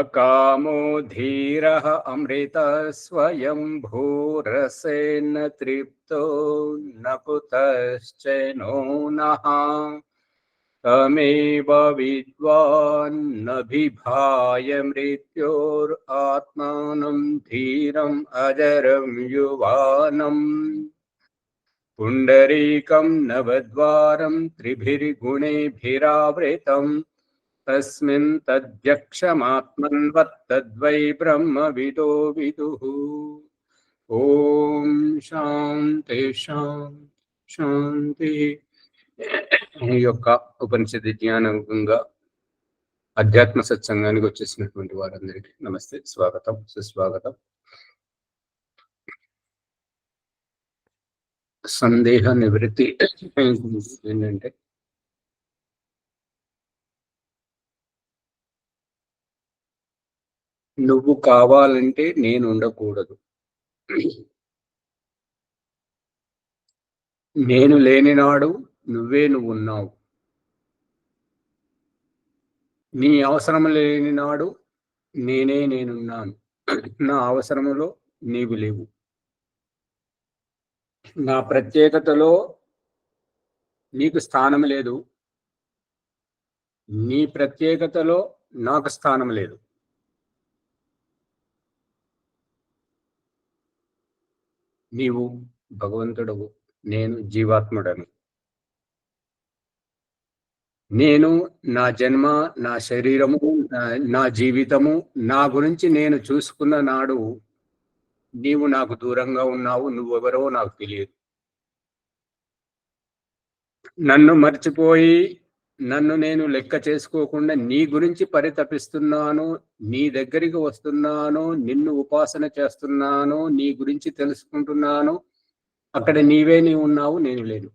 अकामो धीरः अमृतस्वयंभूरसेन तृप्तो न कुतश्चैनो नः तमेव विद्वान् न बिभाय मृत्योरात्मानं धीरम् अजरं युवानम् पुण्डरीकं नवद्वारं त्रिभिर्गुणैर्भिरावृतम् तस्मिन् तद्यक्षमात्मन्वत्तद्वै ब्रह्मविदो विदुः। ओम శాంతి శాంతి శాంతి. ఈ యొక్క ఉపనిషత్ జ్ఞానంగా అధ్యాత్మ సత్సంగానికి వచ్చేసినటువంటి వారందరికీ నమస్తే, స్వాగతం, సుస్వాగతం. సందేహ నివృత్తి ఏంటంటే, నువ్వు కావాలంటే నేను ఉండకూడదు, నేను లేని నాడు నువ్వే నువ్వు ఉన్నావు, నీ అవసరం లేని నాడు నేనే నేనున్నాను, నా అవసరములో నీవు లేవు, నా ప్రత్యేకతలో నీకు స్థానం లేదు, నీ ప్రత్యేకతలో నాకు స్థానం లేదు. నీవు భగవంతుడవు, నేను జీవాత్ముడను. నేను నా జన్మ, నా శరీరము, నా జీవితము, నా గురించి నేను చూసుకున్న నాడు నీవు నాకు దూరంగా ఉన్నావు, నువ్వెవరో నాకు తెలియదు. నన్ను మర్చిపోయి నన్ను నేను లెక్క చేసుకోకుండా నీ గురించి పరితపిస్తున్నాను, నీ దగ్గరికి వస్తున్నాను, నిన్ను ఉపాసన చేస్తున్నాను, నీ గురించి తెలుసుకుంటున్నాను. అక్కడ నీవే నీవు ఉన్నావు, నేను లేను.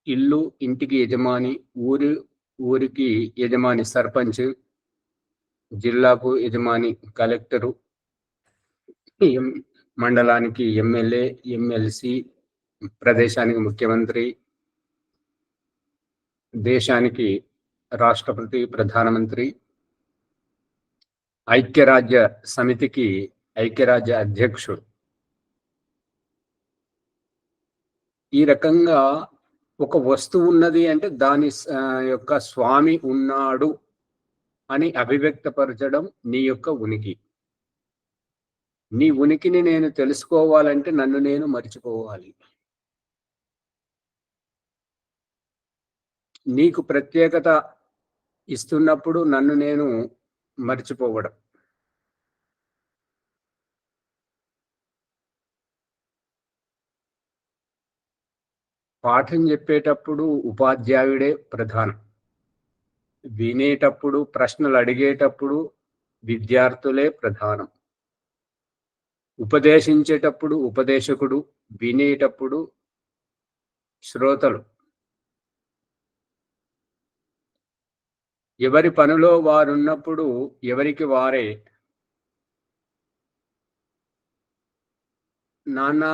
ఇల్లు ఇంటికి యజమాని, ఊరికి యజమాని సర్పంచ్, జిల్లాకు యజమాని కలెక్టరు, మండలానికి ఎమ్మెల్యే, ఎమ్మెల్సీ, ప్రదేశానికి ముఖ్యమంత్రి, దేశానికి రాష్ట్రపతి, ప్రధానమంత్రి, ఐక్యరాజ్య సమితికి ఐక్యరాజ్య అధ్యక్షుడు. ఈ రకంగా ఒక వస్తువు ఉన్నది అంటే దాని యొక్క స్వామి ఉన్నాడు అని అభివ్యక్తపరచడం నీ యొక్క ఉనికి. నీ ఉనికిని నేను తెలుసుకోవాలంటే నన్ను నేను మర్చిపోవాలి. నీకు ప్రత్యేకత ఇస్తున్నప్పుడు నన్ను నేను మర్చిపోవడం. పాఠం చెప్పేటప్పుడు ఉపాధ్యాయుడే ప్రధానం, వినేటప్పుడు, ప్రశ్నలు అడిగేటప్పుడు విద్యార్థులే ప్రధానం, ఉపదేశించేటప్పుడు ఉపదేశకుడు, వినేటప్పుడు శ్రోతలు. ఎవరి పనిలో వారున్నప్పుడు ఎవరికి వారే, నాన్న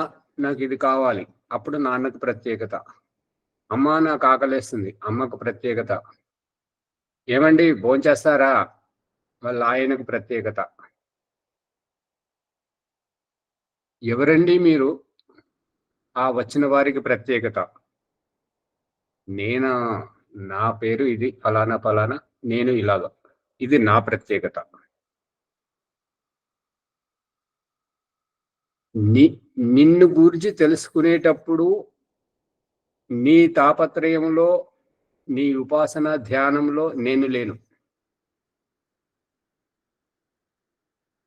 నాకు ఇది కావాలి, అప్పుడు నాన్నకు ప్రత్యేకత. అమ్మ నాకు ఆకలేస్తుంది, అమ్మకు ప్రత్యేకత. ఏమండి భోంచేస్తారా, వాళ్ళ ఆయనకు ప్రత్యేకత. ఎవరండి మీరు, ఆ వచ్చిన వారికి ప్రత్యేకత. నా పేరు ఇది, ఫలానా ఫలానా, నేను ఇలాగా, ఇది నా ప్రత్యేకత. నిన్ను గురించి తెలుసుకునేటప్పుడు నీ తాపత్రయంలో, నీ ఉపాసన ధ్యానంలో నేను లేను.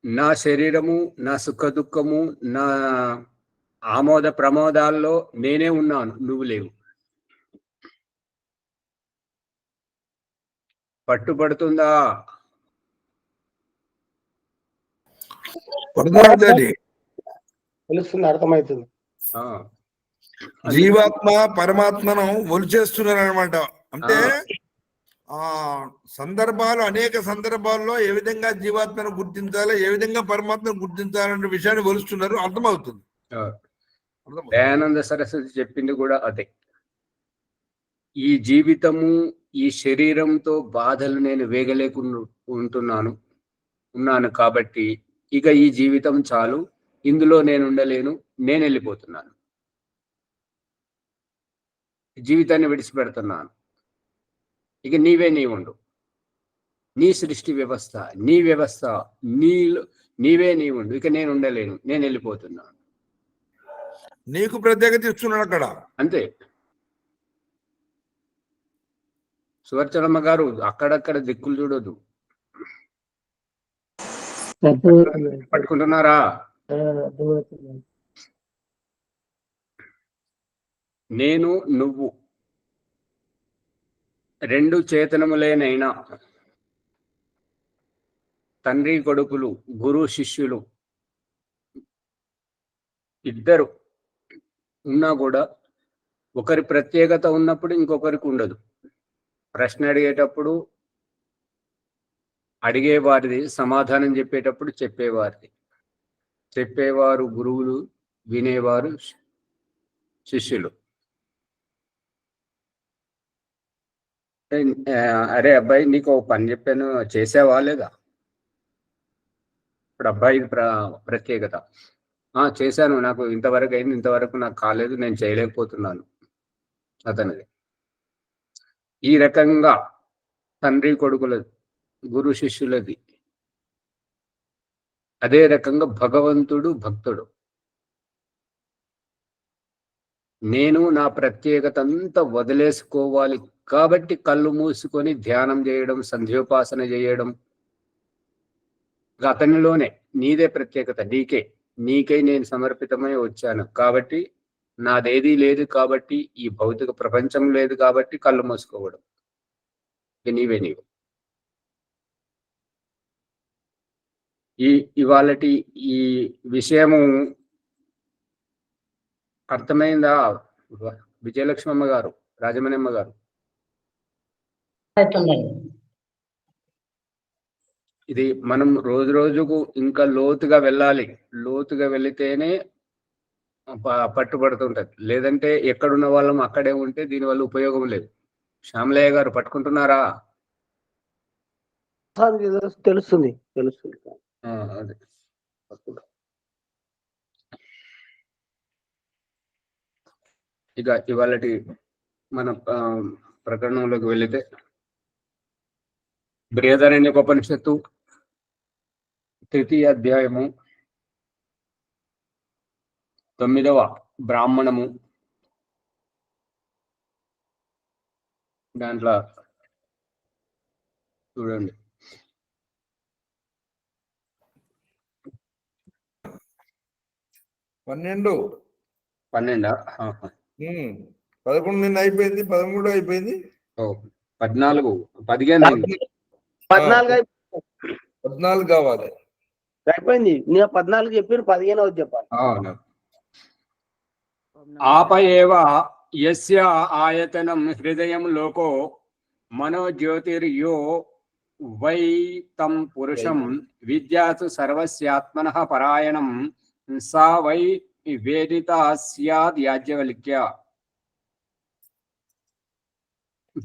నా శరీరము, నా సుఖ దుఃఖము, నా ఆమోద ప్రమోదాల్లో నేనే ఉన్నాను, నువ్వు లేవు. పట్టుబడుతుందా? తెలుస్తుంది, అర్థమవుతుంది. జీవాత్మ పరమాత్మను ఒలిచేస్తున్నారు అనమాట. అంటే ఆ సందర్భాలు, అనేక సందర్భాల్లో ఏ విధంగా జీవాత్మను గుర్తించాలో, ఏ విధంగా పరమాత్మను గుర్తించాలనే విషయాన్ని ఒలుస్తున్నారు. అర్థమవుతుంది. దయానంద సరస్వతి చెప్పింది కూడా అదే. ఈ జీవితము, ఈ శరీరంతో బాధలు నేను వేగలేకుండా ఉన్నాను కాబట్టి ఇక ఈ జీవితం చాలు, ఇందులో నేను ఉండలేను, నేను వెళ్ళిపోతున్నాను, జీవితాన్ని విడిచిపెడుతున్నాను, ఇక నీవే ఉండు, నీ సృష్టి వ్యవస్థ, నీ వ్యవస్థ, నీవే ఉండు, ఇక నేను ఉండలేను, నేను వెళ్ళిపోతున్నాను. నీకు ప్రత్యేకత ఇస్తున్నాడు అక్కడ, అంతే. సువర్చనమ్మ గారు అక్కడక్కడ దిక్కులు చూడదు. పట్టుకుంటున్నారా? నేను నువ్వు రెండు చేతనములేనైనా తండ్రి కొడుకులు, గురు శిష్యులు ఇద్దరు ఉన్నా కూడా ఒకరి ప్రత్యేకత ఉన్నప్పుడు ఇంకొకరికి ఉండదు. ప్రశ్న అడిగేటప్పుడు అడిగేవారిది, సమాధానం చెప్పేటప్పుడు చెప్పేవారిది. చెప్పేవారు గురువులు, వినేవారు శిష్యులు. అరే అబ్బాయి, నీకు ఒక పని చెప్పాను, చేసావా లేదా? ఇప్పుడు అబ్బాయి ప్రత్యేకత, చేశాను, నాకు ఇంతవరకు అయింది, ఇంతవరకు నాకు కాలేదు, నేను చేయలేకపోతున్నాను అతనిది. ఈ రకంగా తండ్రి కొడుకులది, గురు శిష్యులది. అదే రకంగా భగవంతుడు భక్తుడు. నేను నా ప్రత్యేకత అంతా వదిలేసుకోవాలి కాబట్టి కళ్ళు మూసుకొని ధ్యానం చేయడం, సంధ్యోపాసన చేయడం. అతనిలోనే నీదే ప్రత్యేకత, నీకే నేను సమర్పితమై వచ్చాను కాబట్టి, నాదేదీ లేదు కాబట్టి, ఈ భౌతిక ప్రపంచం లేదు కాబట్టి కళ్ళు మూసుకోవడం. నీవే. ఇవాళటి ఈ విషయము అర్థమైందా విజయలక్ష్మమ్మ గారు, రాజమణమ్మ గారు? ఇది మనం రోజు రోజుకు ఇంకా లోతుగా వెళ్ళాలి. లోతుగా వెళితేనే పట్టుబడుతుంటది. లేదంటే ఎక్కడున్న వాళ్ళం అక్కడే ఉంటే దీనివల్ల ఉపయోగం లేదు. శ్యామలయ్య గారు పట్టుకుంటున్నారా? తెలుస్తుంది. అదే ఇక ఇవాళటి మన ప్రకరణంలోకి వెళితే, బృహదారణ్యోపనిషత్తు 3వ అధ్యాయము 9వ బ్రాహ్మణము. దాంట్లో చూడండి, 12 11 నిన్న అయిపోయింది, 13 అయిపోయింది, 14 15 అయింది, 14 కావాలి, అయిపోయింది. నేను 14 చెప్పాను, 15 చెప్పాలి. ఆపయేవ యస్య ఆయతనం హృదయం లోకో మనోజ్యోతిర్యో వై తం పురుషం విద్యాతు సర్వస్యాత్మనః పరాయణం సా వై వేదిత స్యాద్ యాజ్ఞవల్క్య.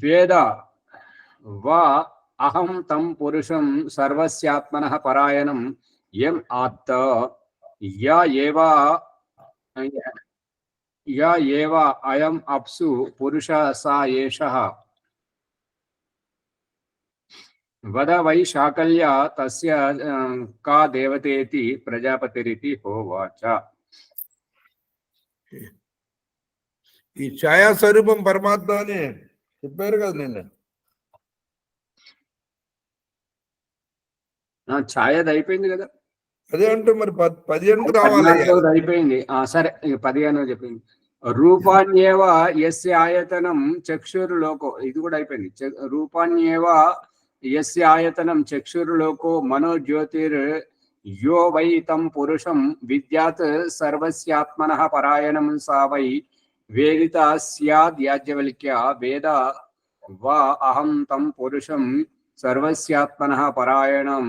వేద వా అహం తం పురుషం సర్వస్యాత్మనః పరాయణం యం ఆత్త యా ఏవ అయం అప్సు పురుష సా ఏషః వద వై శాకల్య తస్య కా దేవతేతి ప్రజాపతిరితి హోవాచ. ఈ ఛాయా స్వరూపం పరమాత్మ అని చెప్పారు కదా నిన్న. ఛాయది అయిపోయింది కదా, అదే అంటే మరి 15 రావాలి, అయిపోయింది. సరే, 15 చెప్పింది. రూపాన్యేవ యస్య ఆయతనం చక్షుర్లోకో, ఇది కూడా అయిపోయింది. రూపాన్యేవ యస్య ఆయతనం చక్షుర్లోకో మనోజ్యోతిర్ యో వై తం పురుషం విద్యాత్ సర్వస్యాత్మనః పరాయణం సా వై వేదిత స్యాద్ యాజ్ఞవల్క్య. వేద వా అహం తం పురుషం సర్వస్యాత్మనః పరాయణం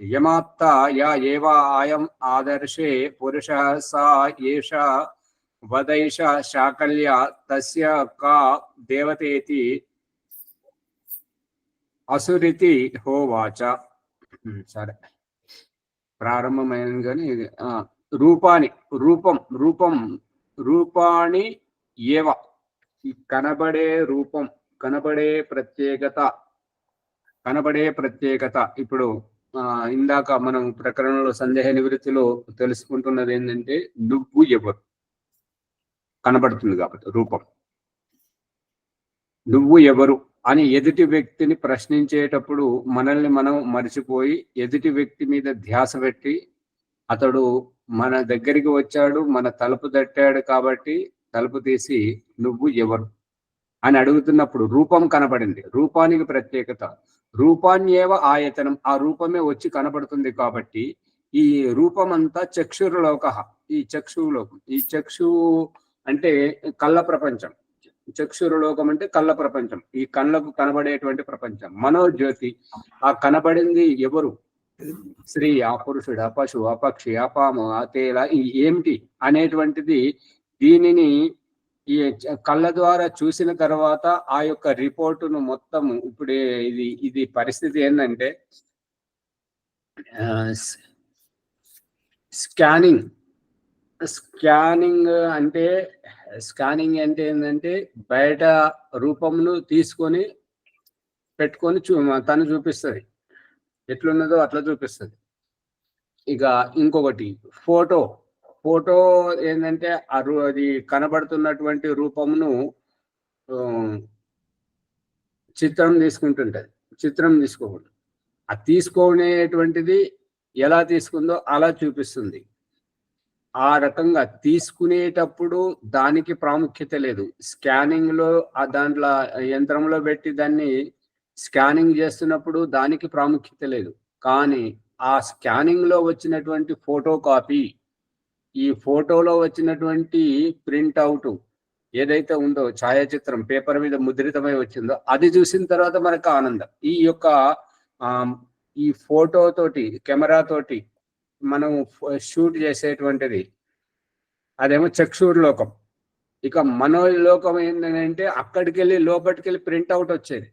యమాత్త యా ఏవ అయం ఆదర్శే పురుష సా ఏష వదైష శాకల్య తస్య కా దేవతేతి అసురితి హోవాచ. సరే, ప్రారంభమైంది కానీ ఇది రూపాణి ఏవ, ఈ కనబడే రూపం, కనబడే ప్రత్యేకత. ఇప్పుడు ఇందాక మనం ప్రకరణలో సందేహ నివృత్తిలో తెలుసుకుంటున్నది ఏంటంటే నువ్వు ఎవరు కనబడుతుంది కాబట్టి రూపం. నువ్వు ఎవరు అని ఎదుటి వ్యక్తిని ప్రశ్నించేటప్పుడు మనల్ని మనం మరిచిపోయి ఎదుటి వ్యక్తి మీద ధ్యాస పెట్టి, అతడు మన దగ్గరికి వచ్చాడు, మన తలుపు తట్టాడు కాబట్టి తలుపు తీసి నువ్వు ఎవరు అని అడుగుతున్నప్పుడు రూపం కనబడింది. రూపానికి ప్రత్యేకత. రూపాన్యేవ ఆయతనం, ఆ రూపమే వచ్చి కనబడుతుంది కాబట్టి ఈ రూపం అంతా చక్షుర్లోక. ఈ చక్షులోకం, ఈ చక్షువు అంటే కళ్ళ ప్రపంచం. చక్షురలోకం అంటే కళ్ళ ప్రపంచం, ఈ కళ్ళకు కనబడేటువంటి ప్రపంచం. మనోజ్యోతి, ఆ కనబడింది ఎవరు? స్త్రీ, ఆ పురుషుడు, ఆ పశువు, ఆ పక్షి, ఆ పాము, ఆ తేల, ఏమిటి అనేటువంటిది దీనిని ఈ కళ్ళ ద్వారా చూసిన తర్వాత ఆ యొక్క రిపోర్టును మొత్తం ఇప్పుడు ఇది పరిస్థితి ఏంటంటే స్కానింగ్ అంటే ఏంటంటే బయట రూపంను తీసుకొని పెట్టుకొని తను చూపిస్తుంది, ఎట్లున్నదో అట్లా చూపిస్తుంది. ఇక ఇంకొకటి ఫోటో ఏంటంటే అది కనబడుతున్నటువంటి రూపమును చిత్రం తీసుకోకూడదు. ఆ తీసుకునేటువంటిది ఎలా తీసుకుందో అలా చూపిస్తుంది. ఆ రకంగా తీసుకునేటప్పుడు దానికి ప్రాముఖ్యత లేదు. స్కానింగ్ లో దాంట్లో యంత్రంలో పెట్టి దాన్ని స్కానింగ్ చేస్తున్నప్పుడు దానికి ప్రాముఖ్యత లేదు. కానీ ఆ స్కానింగ్ లో వచ్చినటువంటి ఫోటో కాపీ, ఈ ఫోటోలో వచ్చినటువంటి ప్రింట్అవుట్ ఏదైతే ఉందో ఛాయాచిత్రం పేపర్ మీద ముద్రితమై వచ్చిందో అది చూసిన తర్వాత మనకు ఆనందం. ఈ ఫోటో తోటి, కెమెరా తోటి మనం షూట్ చేసేటువంటిది అదేమో చక్షుర్లోకం. ఇక మనోలోకం ఏంటంటే అక్కడికి వెళ్ళి లోపలికి వెళ్ళి ప్రింట్అవుట్ వచ్చేది.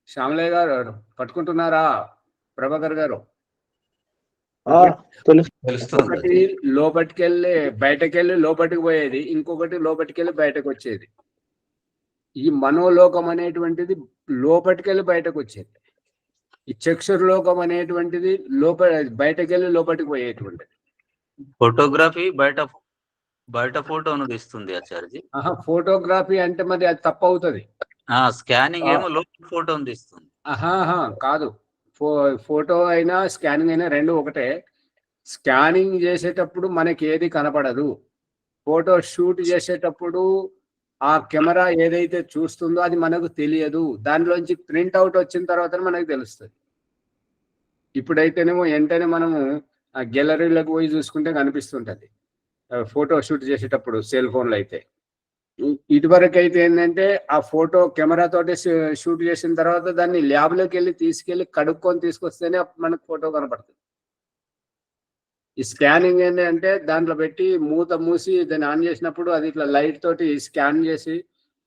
శ్యామలయ్య గారు పట్టుకుంటున్నారా? ప్రభాకర్ గారు, ఒకటి లోపలికి వెళ్ళి బయటకు వెళ్ళి లోపలికి పోయేది, ఇంకొకటి లోపలికి వెళ్ళి బయటకు వచ్చేది. ఈ మనోలోకం అనేటువంటిది లోపలికి వెళ్ళి బయటకు వచ్చేది. ఈ చక్షుర్లోకం అనేటువంటిది బయటకు వెళ్ళి లోపలికి పోయేటువంటిది. ఫోటోగ్రఫీ బయట ఫోటోను తీస్తుంది ఆచార్యజీ. ఫోటోగ్రఫీ అంటే మరి అది తప్పు అవుతుంది. స్కానింగ్ ఏమో లోపల ఫోటోను తీస్తుంది. కాదు, ఫోటో అయినా స్కానింగ్ అయినా రెండు ఒకటే. స్కానింగ్ చేసేటప్పుడు మనకి ఏది కనపడదు. ఫోటో షూట్ చేసేటప్పుడు ఆ కెమెరా ఏదైతే చూస్తుందో అది మనకు తెలియదు. దానిలోంచి ప్రింట్అవుట్ వచ్చిన తర్వాత మనకు తెలుస్తుంది. ఇప్పుడైతేనేమో వెంటనే మనము ఆ గ్యాలరీలోకి పోయి చూసుకుంటే కనిపిస్తుంటది ఫోటో షూట్ చేసేటప్పుడు సెల్ ఫోన్లో అయితే. ఇటువరకు అయితే ఏంటంటే ఆ ఫోటో కెమెరా తోటి షూట్ చేసిన తర్వాత దాన్ని ల్యాబ్లోకి వెళ్ళి తీసుకెళ్ళి కడుక్కొని తీసుకొస్తేనే మనకు ఫోటో కనపడుతుంది. ఈ స్కానింగ్ ఏంటంటే దాంట్లో పెట్టి మూత మూసి దాన్ని ఆన్ చేసినప్పుడు అది ఇట్లా లైట్ తోటి స్కాన్ చేసి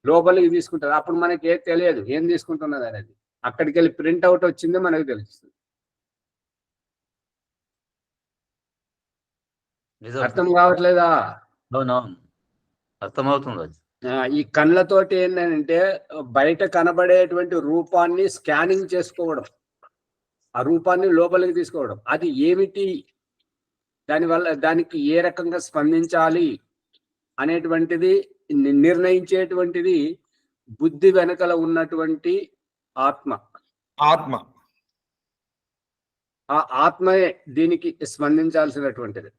లోపలికి తీసుకుంటారు. అప్పుడు మనకి ఏం తెలియదు ఏం తీసుకుంటున్నది అనేది. అక్కడికి వెళ్ళి ప్రింట్అవుట్ వచ్చింది మనకు తెలుస్తుంది. అర్థం కావట్లేదా? అవునవును, అర్థమవుతుంది. ఈ కళ్ళతోటి ఏంటంటే బయట కనబడేటువంటి రూపాన్ని స్కానింగ్ చేసుకోవడం, ఆ రూపాన్ని లోపలికి తీసుకోవడం, అది ఏమిటి, దానివల్ల దానికి ఏ రకంగా స్పందించాలి అనేటువంటిది నిర్ణయించేటువంటిది బుద్ధి వెనకల ఉన్నటువంటి ఆత్మ. ఆ ఆత్మయే దీనికి స్పందించాల్సినటువంటిది.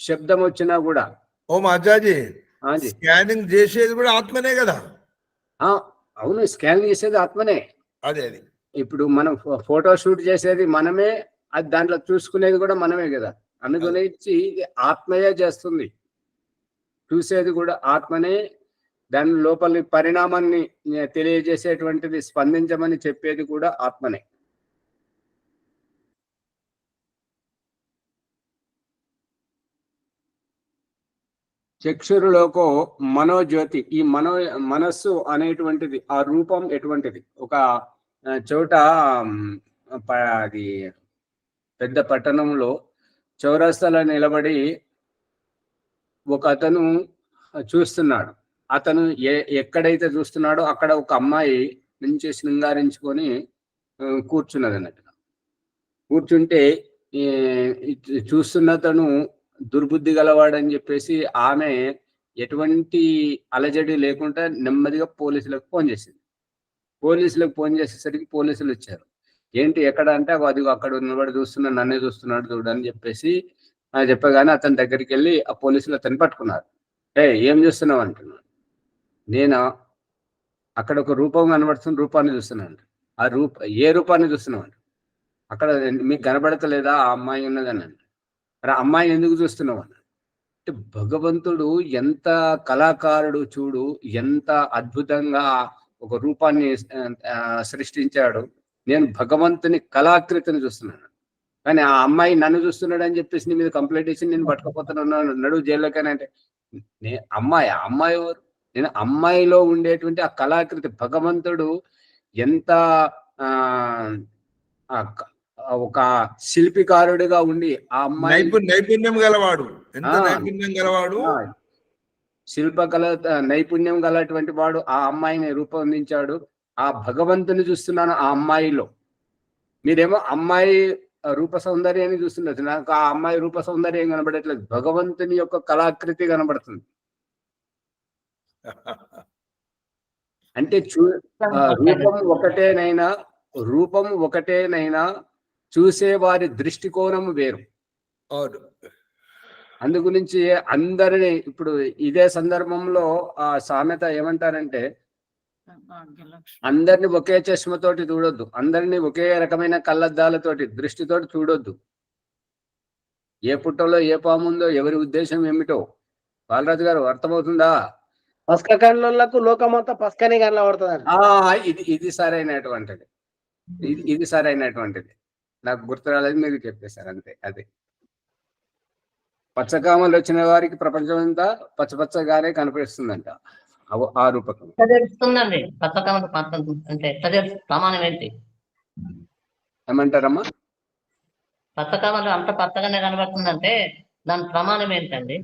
శబ్దం వచ్చినా కూడా ఆచార్య స్కానింగ్ చేసేది కూడా ఆత్మనే కదా? అవును, స్కానింగ్ చేసేది ఆత్మనే. అదే ఇప్పుడు మనం ఫోటో షూట్ చేసేది మనమే, అది దాంట్లో చూసుకునేది కూడా మనమే కదా. అందుకని ఆత్మయే చేస్తుంది. చూసేది కూడా ఆత్మనే, దాని లోపలి పరిణామాన్ని తెలియజేసేటువంటిది, స్పందించమని చెప్పేది కూడా ఆత్మనే. చక్షురులోకో మనోజ్యోతి. ఈ మనస్సు అనేటువంటిది, ఆ రూపం ఎటువంటిది? ఒక చోట అది పెద్ద పట్టణంలో చౌరస్తాలో నిలబడి ఒక అతను చూస్తున్నాడు. అతను ఎక్కడైతే చూస్తున్నాడో అక్కడ ఒక అమ్మాయి నుంచి శృంగారించుకొని కూర్చున్నది అన్నట్టుగా. కూర్చుంటే చూస్తున్నతను దుర్బుద్ధి గలవాడని చెప్పేసి ఆమె ఎటువంటి అలజడి లేకుండా నెమ్మదిగా పోలీసులకు ఫోన్ చేసింది. పోలీసులకు ఫోన్ చేసేసరికి పోలీసులు వచ్చారు. ఏంటి ఎక్కడ అంటే, అది అక్కడ నిలబడి చూస్తున్నాడు, నన్నే చూస్తున్నాడు చూడని చెప్పేసి చెప్పగానే అతని దగ్గరికి వెళ్ళి ఆ పోలీసులు అతను పట్టుకున్నారు. ఏం చూస్తున్నావు అంటున్నాడు. నేను అక్కడ ఒక రూపం కనబడుతున్న రూపాన్ని చూస్తున్నాను. ఆ ఏ రూపాన్ని చూస్తున్నావు అంటే, అక్కడ మీకు కనబడతలేదా ఆ అమ్మాయి ఉన్నదని అంటే, మరి అమ్మాయి ఎందుకు చూస్తున్నావు అన్న అంటే, భగవంతుడు ఎంత కళాకారుడు చూడు, ఎంత అద్భుతంగా ఒక రూపాన్ని సృష్టించాడు. నేను భగవంతుని కళాకృతిని చూస్తున్నాను, కానీ ఆ అమ్మాయి నన్ను చూస్తున్నాడు అని చెప్పేసి నీ మీద కంప్లైంట్ ఇచ్చి నేను పట్టుకుపోతున్నాను, నడువు జైల్లోకైనా అంటే, అమ్మాయి ఎవరు? నేను అమ్మాయిలో ఉండేటువంటి ఆ కళాకృతి, భగవంతుడు ఎంత ఒక శిల్పికారుడిగా ఉండి ఆ అమ్మాయి నైపుణ్యం గలవాడు, ఎంత నైపుణ్యం గలవాడు, శిల్పకళ నైపుణ్యం గలటువంటి వాడు ఆ అమ్మాయిని రూపొందించాడు. ఆ భగవంతుని చూస్తున్నాను ఆ అమ్మాయిలో. మీరేమో అమ్మాయి రూప సౌందర్యాన్ని చూస్తున్నారు, నాకు ఆ అమ్మాయి రూప సౌందర్యం కనబడట్లేదు, భగవంతుని యొక్క కళాకృతి కనబడుతుంది. అంటే రూపం ఒకటేనైనా చూసే వారి దృష్టికోణం వేరు. అందు గురించి అందరిని ఇప్పుడు ఇదే సందర్భంలో ఆ సామెత ఏమంటారంటే, అందరిని ఒకే చష్మతోటి చూడొద్దు, అందరినీ ఒకే రకమైన కళ్ళద్దాలతోటి దృష్టితోటి చూడొద్దు. ఏ పుట్టలో ఏ పాముందో ఎవరి ఉద్దేశం ఏమిటో. బాలరాజు గారు అర్థమవుతుందా? పసక కళ్ళకు లోకమంతా పసకనే కనబడుతుంది. ఇది సరైనటువంటిది, ఇది సరైనటువంటిది. నాకు గుర్తు రాలేదు, మీరు చెప్పేశారు అంతే. అది పచ్చకామలు వచ్చిన వారికి ప్రపంచం అంతా పచ్చగానే కనిపిస్తుందంట ఆ రూపకం. తెలుస్తుందండి పచ్చకామలు అంటే ప్రమాణం ఏంటి? ఏమంటారమ్మా? పచ్చకామలు అంత పచ్చగానే కనబడుతుందంటే దాని ప్రమాణం ఏంటండి?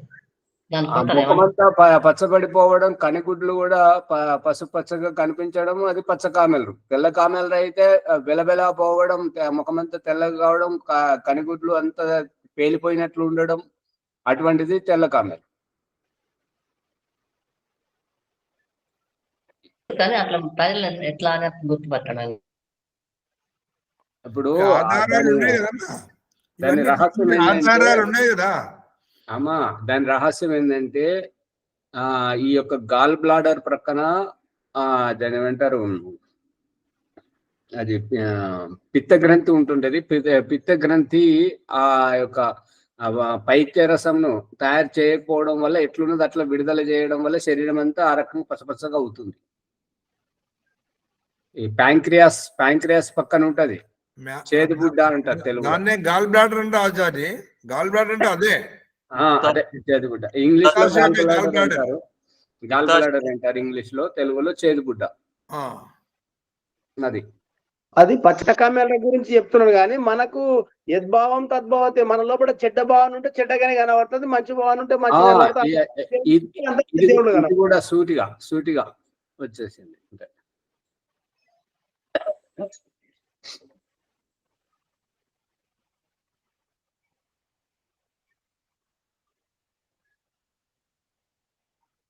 ముఖమంతా పచ్చబడిపోవడం, కనిగుడ్లు కూడా పసుపచ్చగా కనిపించడం, అది పచ్చకామెలు. తెల్ల కామెలు అయితే వెలబెలా పోవడం, ముఖమంతా తెల్లగా కావడం, కనిగుడ్లు అంతా పేలిపోయినట్లు ఉండడం, అటువంటిది తెల్ల కామెలు. కానీ అట్లా ప్రజలు ఎట్లా గుర్తుపట్టడం? ఇప్పుడు దాని రహస్యం ఏంటంటే, అమ్మా దాని రహస్యం ఏంటంటే, ఈ యొక్క గాల్ బ్లాడర్ ప్రక్కన దాని ఏమంటారు, అది పిత్త గ్రంథి ఉంటుంటది. పిత్త గ్రంథి ఆ యొక్క పైత్యరసంను తయారు చేయకపోవడం వల్ల ఎట్లున్నది అట్లా విడుదల చేయడం వల్ల శరీరం అంతా ఆ రకంగా పచ్చపచ్చగా అవుతుంది. ఈ ప్యాంక్రియాస్ పక్కన ఉంటది, చేదుబుడ్డ అంటారు తెలుగు. గాల్ బ్లాడర్ అంటే ఆచార్య, గాల్ బ్లాడర్ అంటే అదే చేదుబుడ్డ. ఇంగ్లీష్ లో గాల్ బ్లాడర్ అంటారు, ఇంగ్లీష్ లో, తెలుగులో చేదుబుడ్డ. అది పచ్చకామెల గురించి చెప్తున్నాడు. కానీ మనకు యద్భావం తద్భావతే, మన లోపల చెడ్డ భావన ఉంటే చెడ్డగానే కనబడుతుంది, మంచి భావన ఉంటే మంచిగా కనబడుతుంది. కూడా సూటిగా వచ్చేసింది.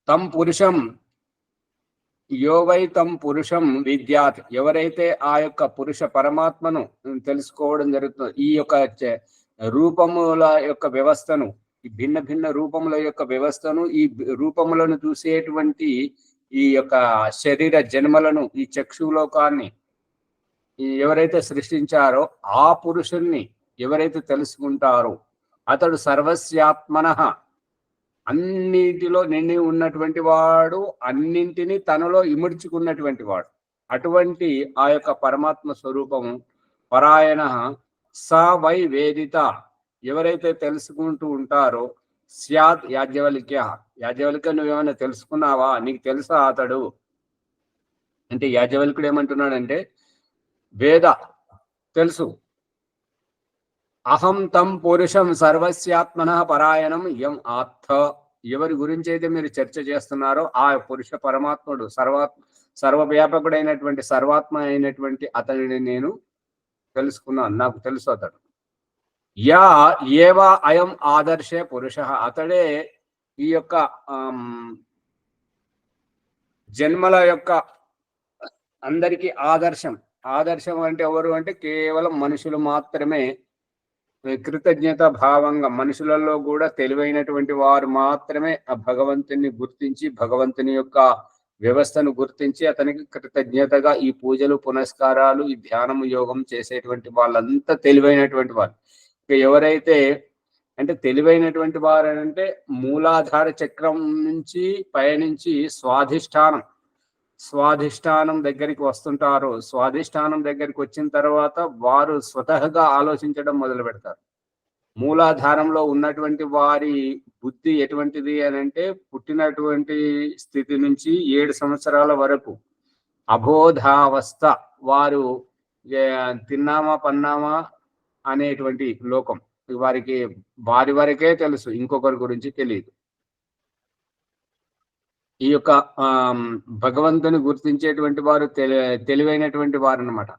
తం పురుషం యోవై తం పురుషం విద్యాత్, ఎవరైతే ఆ యొక్క పురుష పరమాత్మను తెలుసుకోవడం జరుగుతుందో, ఈ యొక్క రూపముల యొక్క వ్యవస్థను, ఈ భిన్న రూపముల యొక్క వ్యవస్థను, ఈ రూపములను చూసేటువంటి ఈ యొక్క శరీర జన్మలను, ఈ చక్షులోకాన్ని ఎవరైతే సృష్టించారో ఆ పురుషుణ్ణి ఎవరైతే తెలుసుకుంటారో అతడు సర్వస్యాత్మనః, అన్నింటిలో నిండి ఉన్నటువంటి వాడు, అన్నింటినీ తనలో ఇముడ్చుకున్నటువంటి వాడు. అటువంటి ఆ యొక్క పరమాత్మ స్వరూపము పరాయణ స వై వేదిత, ఎవరైతే తెలుసుకుంటూ ఉంటారో స్యాత్ యాజ్ఞవల్క్య. యాజ్ఞవల్క్య నువ్వేమైనా తెలుసుకున్నావా, నీకు తెలుసా అతడు అంటే? యాజ్ఞవల్కుడు ఏమంటున్నాడంటే వేద తెలుసు. అహం తం పురుషం సర్వస్యాత్మన పరాయణం యం ఆత్థ. ఎవరి గురించి అయితే మీరు చర్చ చేస్తున్నారో ఆ పురుష పరమాత్ముడు సర్వవ్యాపకుడైనటువంటి సర్వాత్మ అయినటువంటి అతడిని నేను తెలుసుకున్నాను, నాకు తెలుసు అతడు. యా ఏవా అయం ఆదర్శే పురుష. అతడే ఈ యొక్క జన్మల యొక్క అందరికీ ఆదర్శం. ఆదర్శం అంటే ఎవరు అంటే కేవలం మనుషులు మాత్రమే. కృతజ్ఞత భావంగా మనుషులలో కూడా తెలివైనటువంటి వారు మాత్రమే ఆ భగవంతుని గుర్తించి భగవంతుని యొక్క వ్యవస్థను గుర్తించి అతనికి కృతజ్ఞతగా ఈ పూజలు పునస్కారాలు ఈ ధ్యానము యోగం చేసేటువంటి వాళ్ళంతా తెలివైనటువంటి వారు. ఎవరైతే అంటే తెలివైనటువంటి వారు అంటే మూలాధార చక్రం నుంచి పయనించి స్వాధిష్టానం దగ్గరికి వస్తుంటారు. స్వాధిష్టానం దగ్గరికి వచ్చిన తర్వాత వారు స్వతహగా ఆలోచించడం మొదలు పెడతారు. మూలాధారంలో ఉన్నటువంటి వారి బుద్ధి ఎటువంటిది అని అంటే పుట్టినటువంటి స్థితి నుంచి 7 సంవత్సరాల వరకు అబోధావస్థ. వారు తిన్నామా పన్నామా అనేటువంటి లోకం వారి వరకే తెలుసు, ఇంకొకరి గురించి తెలియదు. ఈ యొక్క భగవంతుని గుర్తించేటువంటి వారు తెలివైనటువంటి వారు అన్నమాట.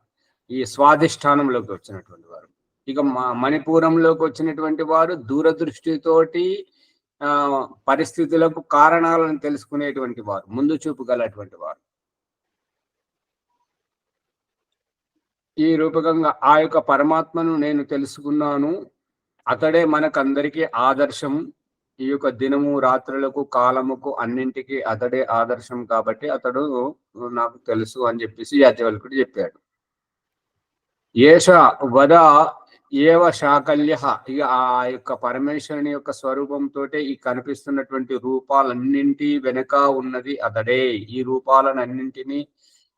ఈ స్వాధిష్టానంలోకి వచ్చినటువంటి వారు. ఇక మణిపూరంలోకి వచ్చినటువంటి వారు దూరదృష్టితోటి పరిస్థితులకు కారణాలను తెలుసుకునేటువంటి వారు, ముందు చూపు గలటువంటి వారు. ఈ రూపకంగా ఆ యొక్క పరమాత్మను నేను తెలుసుకున్నాను, అతడే మనకందరికీ ఆదర్శం. ఈ యొక్క దినము రాత్రులకు కాలముకు అన్నింటికి అతడే ఆదర్శం కాబట్టి అతడు నాకు తెలుసు అని చెప్పేసి యాజ్ఞవల్కుడు చెప్పాడు. ఏష వద ఏవ శాకల్య. ఇక ఆ యొక్క పరమేశ్వరుని యొక్క స్వరూపంతో ఈ కనిపిస్తున్నటువంటి రూపాలన్నింటి వెనుక ఉన్నది అతడే. ఈ రూపాలన్నింటినీ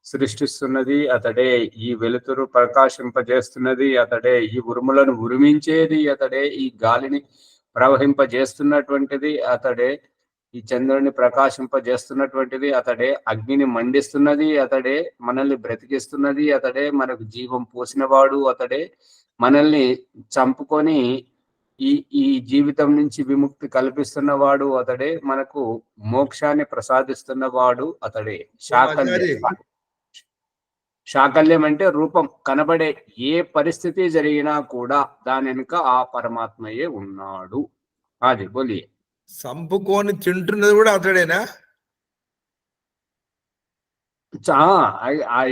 సృష్టిస్తున్నది అతడే. ఈ వెలుతురు ప్రకాశింపజేస్తున్నది అతడే. ఈ ఉరుములను ఉరిమించేది అతడే. ఈ గాలిని ప్రవహింపజేస్తున్నటువంటిది అతడే. ఈ చంద్రుని ప్రకాశింపజేస్తున్నటువంటిది అతడే. అగ్నిని మండిస్తున్నది అతడే. మనల్ని బ్రతికిస్తున్నది అతడే. మనకు జీవం పోసినవాడు అతడే. మనల్ని చంపుకొని ఈ జీవితం నుంచి విముక్తి కల్పిస్తున్నవాడు అతడే. మనకు మోక్షాన్ని ప్రసాదిస్తున్నవాడు అతడే. శాకల్యం అంటే రూపం, కనబడే ఏ పరిస్థితి జరిగినా కూడా దాని వెనుక ఆ పరమాత్మయే ఉన్నాడు. అది బోలి. సంపుకొని తింటున్నది కూడా అతడేనా?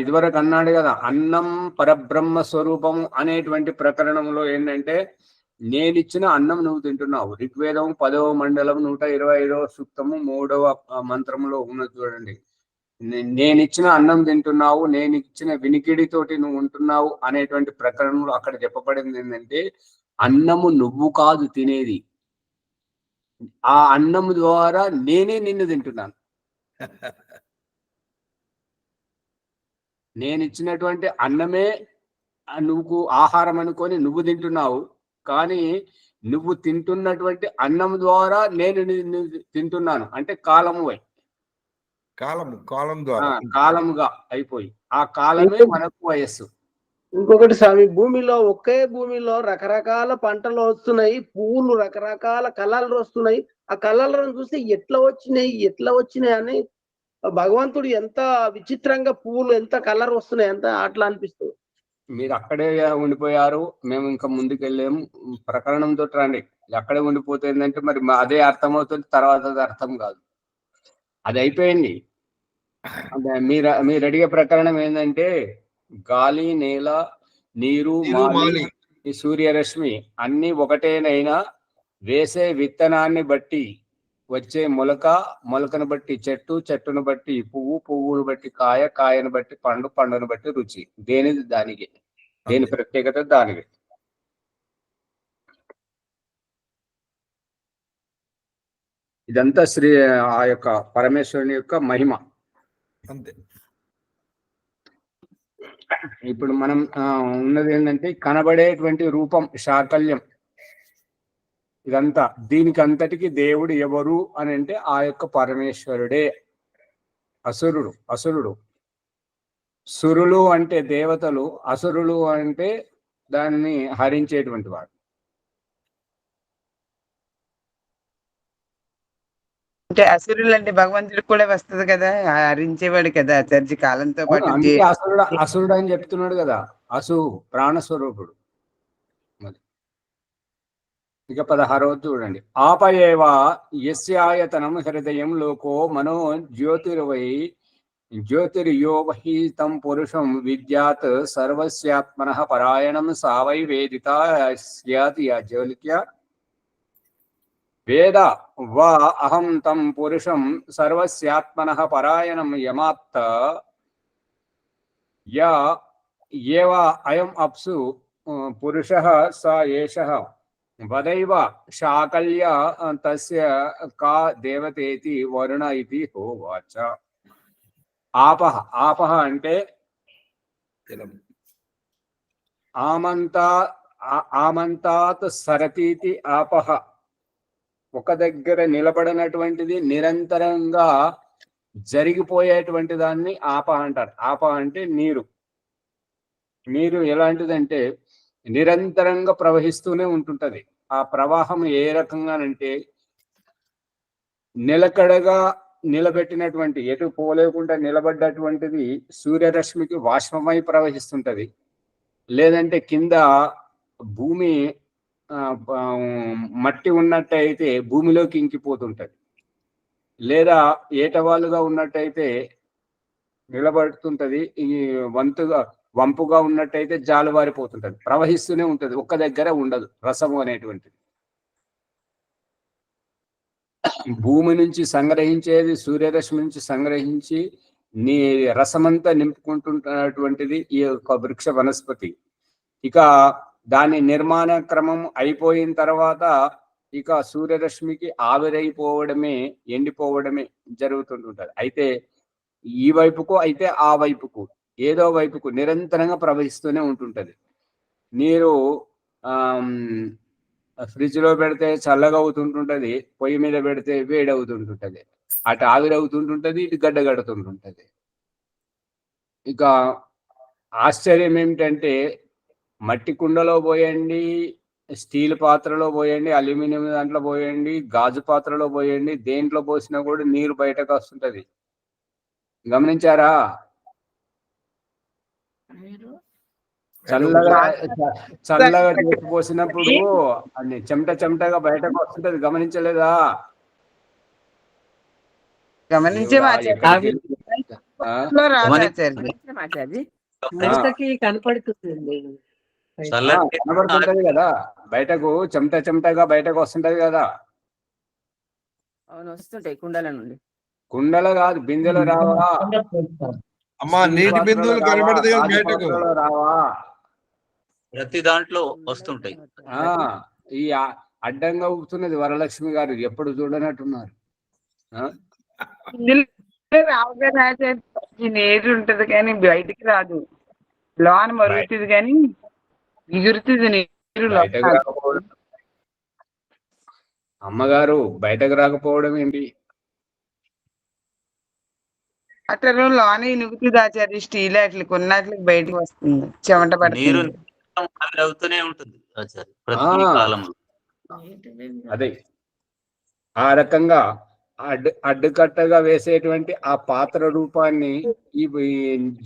ఇదివరకు అన్నాడు కదా, అన్నం పరబ్రహ్మ స్వరూపం అనేటువంటి ప్రకరణంలో ఏంటంటే నేనిచ్చిన అన్నం నువ్వు తింటున్నావు. ఋగ్వేదం 10వ మండలం 125వ సూక్తము 3వ మంత్రంలో ఉన్నది చూడండి. నేనిచ్చిన అన్నం తింటున్నావు, నేను ఇచ్చిన వినికిడితోటి నువ్వు ఉంటున్నావు అనేటువంటి ప్రకరణంలో అక్కడ చెప్పబడింది ఏంటంటే అన్నము నువ్వు కాదు తినేది, ఆ అన్నము ద్వారా నేనే నిన్ను తింటున్నాను. నేను ఇచ్చినటువంటి అన్నమే నువ్వు ఆహారం అనుకొని నువ్వు తింటున్నావు, కానీ నువ్వు తింటున్నటువంటి అన్నం ద్వారా నేను తింటున్నాను అంటే కాలం ద్వారా కాలముగా అయిపోయి ఆ కాలమే మనకు వయస్సు. ఇంకొకటి స్వామి, ఒకే భూమిలో రకరకాల పంటలు వస్తున్నాయి, పువ్వులు రకరకాల కలర్లు వస్తున్నాయి. ఆ కలర్లను చూస్తే ఎట్లా వచ్చినాయి అని భగవంతుడు ఎంత విచిత్రంగా పువ్వులు ఎంత కలర్ వస్తున్నాయి ఎంత అట్లా అనిపిస్తుంది. మీరు అక్కడే ఉండిపోయారు, మేము ఇంకా ముందుకెళ్ళాము. ప్రకరణంతో రండి. అక్కడే ఉండిపోతే ఏంటంటే మరి అదే అర్థమవుతుంది, తర్వాత అది అర్థం కాదు. అది అయిపోయింది. మీరు అడిగే ప్రకరణం ఏంటంటే గాలి, నేల, నీరు, మాలి, ఈ సూర్యరశ్మి అన్ని ఒకటేనైనా వేసే విత్తనాన్ని బట్టి వచ్చే మొలకను బట్టి చెట్టు, చెట్టును బట్టి పువ్వు, పువ్వును బట్టి కాయ, కాయను బట్టి పండు, పండును బట్టి రుచి. దేనిది దానికి, దేని ప్రత్యేకత దానికి. ఇదంతా ఆ యొక్క పరమేశ్వరుని యొక్క మహిమ. అంతే. ఇప్పుడు మనం ఉన్నది ఏంటంటే కనబడేటువంటి రూపం శాకల్యం. ఇదంతా దీనికి అంతటికి దేవుడు ఎవరు అని అంటే ఆ యొక్క పరమేశ్వరుడే. అసురుడు. సురులు అంటే దేవతలు, అసురులు అంటే దాన్ని హరించేటువంటి వాడు. అంటే అసురులు అంటే భగవంతుడు కూడా వస్తుంది కదా, హరించేవాడు కదా ఆచార్య కాలంతో పాటు. అందుకే అసురుడు అని చెప్తున్నాడు కదా, ప్రాణస్వరూపుడు. ఇక 16వ చూడండి. ఆపయేవా యస్యాయతనం హృదయం లోకో మనో జ్యోతిర్యో వహి తం పురుషం విద్యాత్ సర్వస్యాత్మనః పరాయణం సా వై వేదిత స్యాత్ యాజ్ఞవల్క్య. వేద వా అహం తం పురుషం సర్వస్యాత్మనః పరాయణం యమాత్త యా ఏవ అయం అప్సు పురుషః స ఏషః వదైవ శాకల్య తస్య కా దేవతేతి వరుణ ఇతి హోవాచ. ఆపహ అంటే ఆమంతాత్ సరతీతి ఆపహ. ఒక దగ్గర నిలబడినటువంటిది, నిరంతరంగా జరిగిపోయేటువంటి దాన్ని ఆప అంటారు. ఆప అంటే నీరు. నీరు ఎలాంటిదంటే నిరంతరంగా ప్రవహిస్తూనే ఉంటుంటది. ఆ ప్రవాహం ఏ రకంగానంటే నిలకడగా నిలబెట్టినటువంటి, ఎటు పోలేకుండా నిలబడ్డటువంటిది సూర్యరశ్మికి వాష్పమై ప్రవహిస్తుంటది. లేదంటే కింద భూమి మట్టి ఉన్నట్టయితే భూమిలోకి ఇంకిపోతుంటది. లేదా ఏటవాలుగా ఉన్నట్టయితే నిలబడుతుంటది. ఈ వంపుగా ఉన్నట్టయితే జాలువారిపోతుంటది. ప్రవహిస్తూనే ఉంటది, ఒక్క దగ్గర ఉండదు రసము అనేటువంటిది. భూమి నుంచి సంగ్రహించేది, సూర్యరశ్మి నుంచి సంగ్రహించి నీ రసమంతా నింపుకుంటున్నటువంటిది ఈ యొక్క వృక్ష వనస్పతి. ఇక దాని నిర్మాణ క్రమం అయిపోయిన తర్వాత ఇక సూర్యరశ్మికి ఆవిరైపోవడమే, ఎండిపోవడమే జరుగుతుంటుంటది. అయితే ఈ వైపుకు అయితే ఆ వైపుకు, ఏదో వైపుకు నిరంతరంగా ప్రవహిస్తూనే ఉంటుంటది. నీరు ఫ్రిడ్జ్ లో పెడితే చల్లగా అవుతుంటుంటది, పొయ్యి మీద పెడితే వేడి అవుతుంటుంటది, అటు ఆవిరవుతుంటుంటది, ఇటు గడ్డ గడుతుంటుంటది. ఇక ఆశ్చర్యం ఏమిటంటే మట్టి కుండలో పోయండి, స్టీల్ పాత్రలో పోయండి, అల్యూమినియం దాంట్లో పోయండి, గాజు పాత్రలో పోయండి, దేంట్లో పోసినా కూడా నీరు బయటకు వస్తుంటది. గమనించారా? చల్లగా చేసి పోసినప్పుడు అది చెమటగా బయటకు వస్తుంటది. గమనించలేదా? కనబడుతుంటది కదా బయటకు, చెమటగా బయటకు వస్తుంటది కదా. అవును, వస్తుంటాయి కుండల నుండి. కుండలు కాదు, బిందెలు రావా అమ్మా? నీటి బిందువులు కనబడదు కదా బయటకు, రావా? ప్రతి దాంట్లో వస్తుంటాయి. ఈ అడ్డంగా ఊపుతున్నది వరలక్ష్మి గారు, ఎప్పుడు చూడనట్టున్నారు. నీరు ఉంటది కానీ బయటికి రాదు, లోన మరుగుతుంది కానీ ఎగురుతుంది నీరు. అమ్మగారు బయటకు రాకపోవడం ఏంటి? అట్లా లోన ఇనుగుతుంది ఆచార్య. స్టీల్ అట్లా కొన్నట్లకి బయటకు వస్తుంది, చెమట నీరు పడుతుంది. అవుతూనే ఉంటుంది ఆచార్య ప్రతి కాలంలో. అదే ఆ రకంగా అడ్డుకట్టగా వేసేటువంటి ఆ పాత్ర రూపాన్ని, ఈ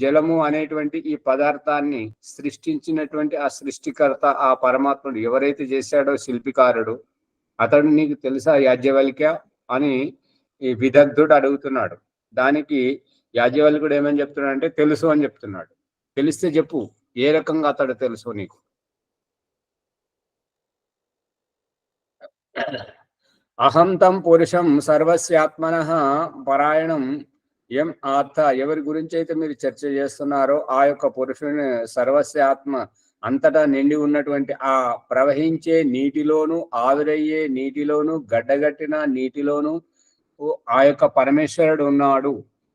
జలము అనేటువంటి ఈ పదార్థాన్ని సృష్టించినటువంటి ఆ సృష్టికర్త, ఆ పరమాత్ముడు ఎవరైతే చేశాడో శిల్పికారుడు, అతడు నీకు తెలుసా యాజ్ఞవల్క్య అని ఈ విదగ్ధుడు అడుగుతున్నాడు. దానికి యాజ్ఞవల్కుడు ఏమని చెప్తున్నాడు అంటే తెలుసు అని చెప్తున్నాడు. తెలిస్తే చెప్పు, ఏ రకంగా అతడు తెలుసు నీకు? అహం తం పురుషం సర్వస్యాత్మనః పరాయణం ఎం ఆత్త. ఎవరి గురించి అయితే మీరు చర్చ చేస్తున్నారో ఆ యొక్క పురుషుని సర్వస్యాత్మ అంతటా నిండి ఉన్నటువంటి ఆ ప్రవహించే నీటిలోను, ఆవిరయ్యే నీటిలోను, గడ్డగట్టిన నీటిలోను ఆ యొక్క పరమేశ్వరుడు ఉన్నాడు.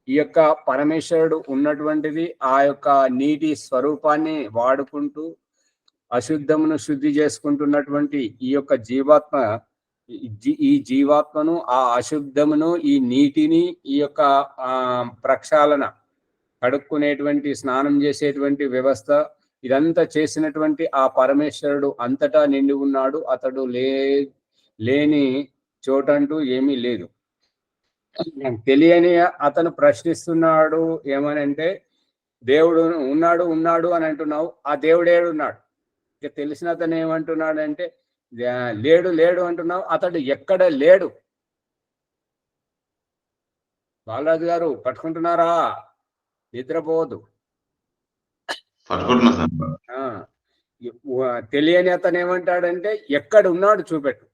ఈ యొక్క పరమేశ్వరుడు ఉన్నటువంటిది ఆ యొక్క నీటి స్వరూపాన్ని వాడుకుంటూ అశుద్ధమును శుద్ధి చేసుకుంటున్నటువంటి ఈ యొక్క జీవాత్మ ఈ జీవాత్మను, ఆ అశుద్ధమును, ఈ నీటిని, ఈ యొక్క ప్రక్షాళన, కడుక్కునేటువంటి, స్నానం చేసేటువంటి వ్యవస్థ, ఇదంతా చేసినటువంటి ఆ పరమేశ్వరుడు అంతటా నిండి ఉన్నాడు. అతడు లేని చోటంటూ ఏమీ లేదు. తెలియని అతను ప్రశ్నిస్తున్నాడు ఏమనంటే, దేవుడు ఉన్నాడు ఉన్నాడు అని అంటున్నావు, ఆ దేవుడు ఏడున్నాడు? ఇక తెలిసిన అతను ఏమంటున్నాడు అంటే, లేడు లేడు అంటున్నావు, అతడు ఎక్కడ లేడు. బాలరాజు గారు పట్టుకుంటున్నారా? నిద్రపోవద్దు. పట్టుకుంటున్నా సార్. తెలియని అతను ఏమంటాడంటే, ఎక్కడ ఉన్నాడు చూపెట్టు.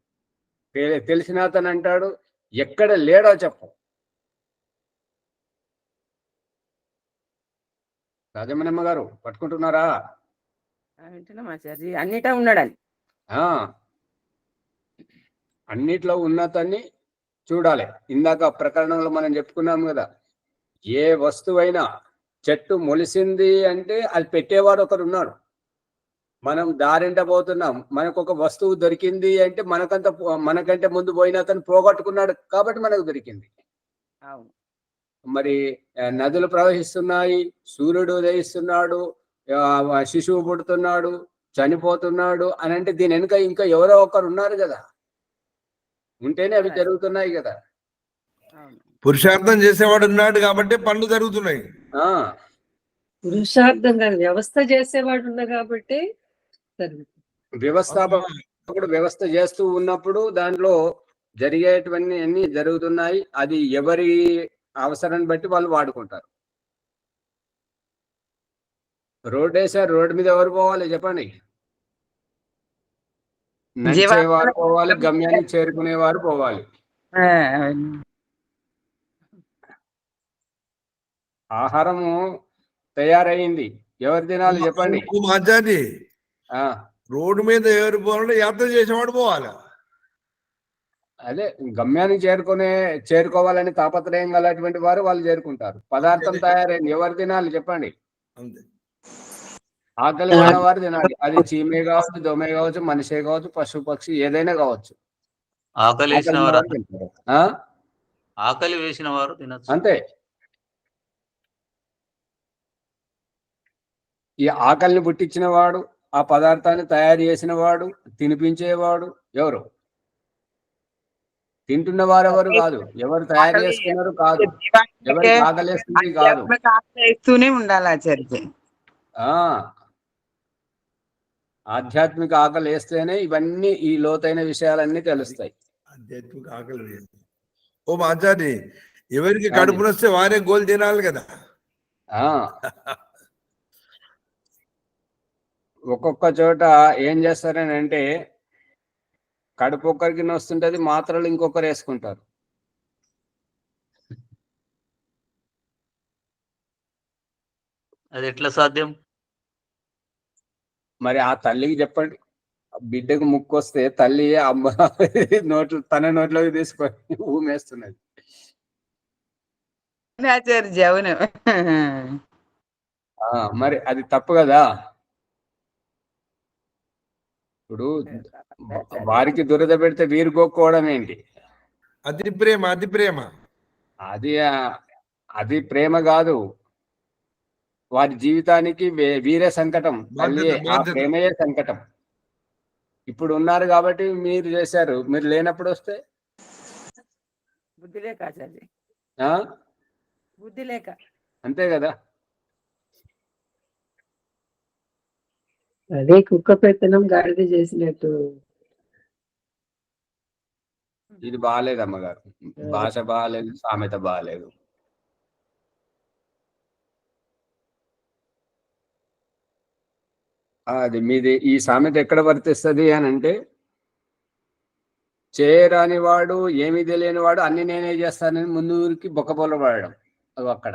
తెలిసిన అతను అంటాడు, ఎక్కడ లేడో చెప్పు. రాజమణమ్మ గారు పట్టుకుంటున్నారా? వింటున్నాం ఆచార్య, అన్నిటా ఉన్నాడని. అన్నిట్లో ఉన్నతాన్ని చూడాలి. ఇందాక ప్రకరణంలో మనం చెప్పుకున్నాం కదా, ఏ వస్తువైనా చెట్టు మొలిసింది అంటే అది పెట్టేవాడు ఒకరు ఉన్నాడు. మనం దారింట పోతున్నాం, మనకు ఒక వస్తువు దొరికింది అంటే మనకంటే ముందు పోయిన అతను పోగొట్టుకున్నాడు కాబట్టి మనకు దొరికింది. మరి నదులు ప్రవహిస్తున్నాయి, సూర్యుడు ఉదయిస్తున్నాడు, శిశువు పుడుతున్నాడు, చనిపోతున్నాడు అని అంటే దీని వెనుక ఇంకా ఎవరో ఒకరు ఉన్నారు కదా, ఉంటేనే అవి జరుగుతున్నాయి కదా. పురుషార్థం చేసేవాడు ఉన్నాడు కాబట్టి పనులు జరుగుతున్నాయి. పురుషార్థం కాదు, వ్యవస్థ చేసేవాడు ఉన్నా కాబట్టి వ్యవస్థాపకుడు వ్యవస్థ చేస్తూ ఉన్నప్పుడు దాంట్లో జరిగేటువంటి అన్ని జరుగుతున్నాయి. అది ఎవరి అవసరాన్ని బట్టి వాళ్ళు వాడుకుంటారు. రోడ్ వేసారు, రోడ్డు మీద ఎవరు పోవాలి చెప్పండి? నడిచేవారు పోవాలి, గమ్యాన్ని చేరుకునేవారు పోవాలి. ఆహారము తయారైంది, ఎవరు తినాలి చెప్పండి? ఆచార్య, రోడ్డు మీద ఎవరు పోవాలంటే యాత్ర చేసేవాడు పోవాలి. అదే గమ్యాన్ని చేరుకోవాలని తాపత్రయం గలటువంటి వారు వాళ్ళు చేరుకుంటారు. పదార్థం తయారైంది, ఎవరు తినాలి చెప్పండి? ఆకలి ఉన్నవారు తినాలి. అది చీమే కావచ్చు, దోమే కావచ్చు, మనిషే కావచ్చు, పశు పక్షి ఏదైనా కావచ్చు. ఆకలి వేసిన వారు తినచ్చు. అంతే. ఈ ఆకలిని పుట్టించిన వాడు, ఆ పదార్థాన్ని తయారు చేసిన వాడు, తినిపించేవాడు ఎవరు? తింటున్న వారెవరు కాదు, ఎవరు తయారు చేసుకున్నారు కాదు, ఎవరు ఆకలేస్తుంది కాదు. ఉండాలి ఆచార్య. ఆధ్యాత్మిక ఆకలి వేస్తేనే ఇవన్నీ, ఈ లోతైన విషయాలన్నీ తెలుస్తాయి. ఆధ్యాత్మిక ఆకలి. ఓ ఆచార్య, ఎవరికి కడుపు నొస్తే వారే గోలు తినాలి కదా. ఒక్కొక్క చోట ఏం చేస్తారని అంటే, కడుపు ఒక్కరికి నొస్తుంటది, మాత్రలు ఇంకొకరు వేసుకుంటారు. అది ఎట్లా సాధ్యం? మరి ఆ తల్లికి చెప్పండి, బిడ్డకు ముక్కు వస్తే తల్లి అమ్మ తన నోట్లోకి తీసుకొని ఊమేస్తున్నది. మరి అది తప్పు కదా. ఇప్పుడు వారికి దురద పెడితే వీరు గోక్కోవడం ఏంటి? అతి ప్రేమ, అతి ప్రేమ. అది ప్రేమ కాదు, వారి జీవితానికి వీరే సంకటం, ఆ ప్రేమయే సంకటం. ఇప్పుడు ఉన్నారు కాబట్టి మీరు చేశారు, మీరు లేనప్పుడు వస్తే బుద్ధి లేక ఆచార్య, బుద్ధి లేక. అంతే కదా. అదే కుక్క పెత్తనం గాడిద చేసినట్టు. ఇది బాగాలేదు అమ్మగారు, భాష బాగాలేదు, సామెత బాగాలేదు. అది మీది ఈ సామెత ఎక్కడ వర్తిస్తుంది అని అంటే, చేయరాని వాడు, ఏమీ తెలియని వాడు అన్ని నేనే చేస్తానని ముందు ఊరికి బొక్కబొల్ల పడడం, అది అక్కడ.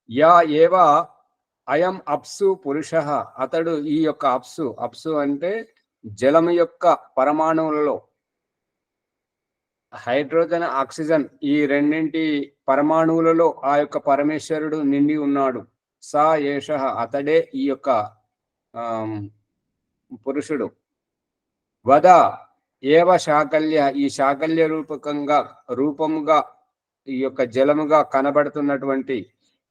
యా ఏవా అయం అప్సు పురుష, అతడు ఈ యొక్క అప్సు అంటే జలము యొక్క పరమాణువులలో, హైడ్రోజన్ ఆక్సిజన్ ఈ రెండింటి పరమాణువులలో ఆ యొక్క పరమేశ్వరుడు నిండి ఉన్నాడు. సా ఏష అతడే ఈ యొక్క పురుషుడు. వద ఏవ శాకల్య ఈ శాకల్య రూపముగా ఈ యొక్క జలముగా కనబడుతున్నటువంటి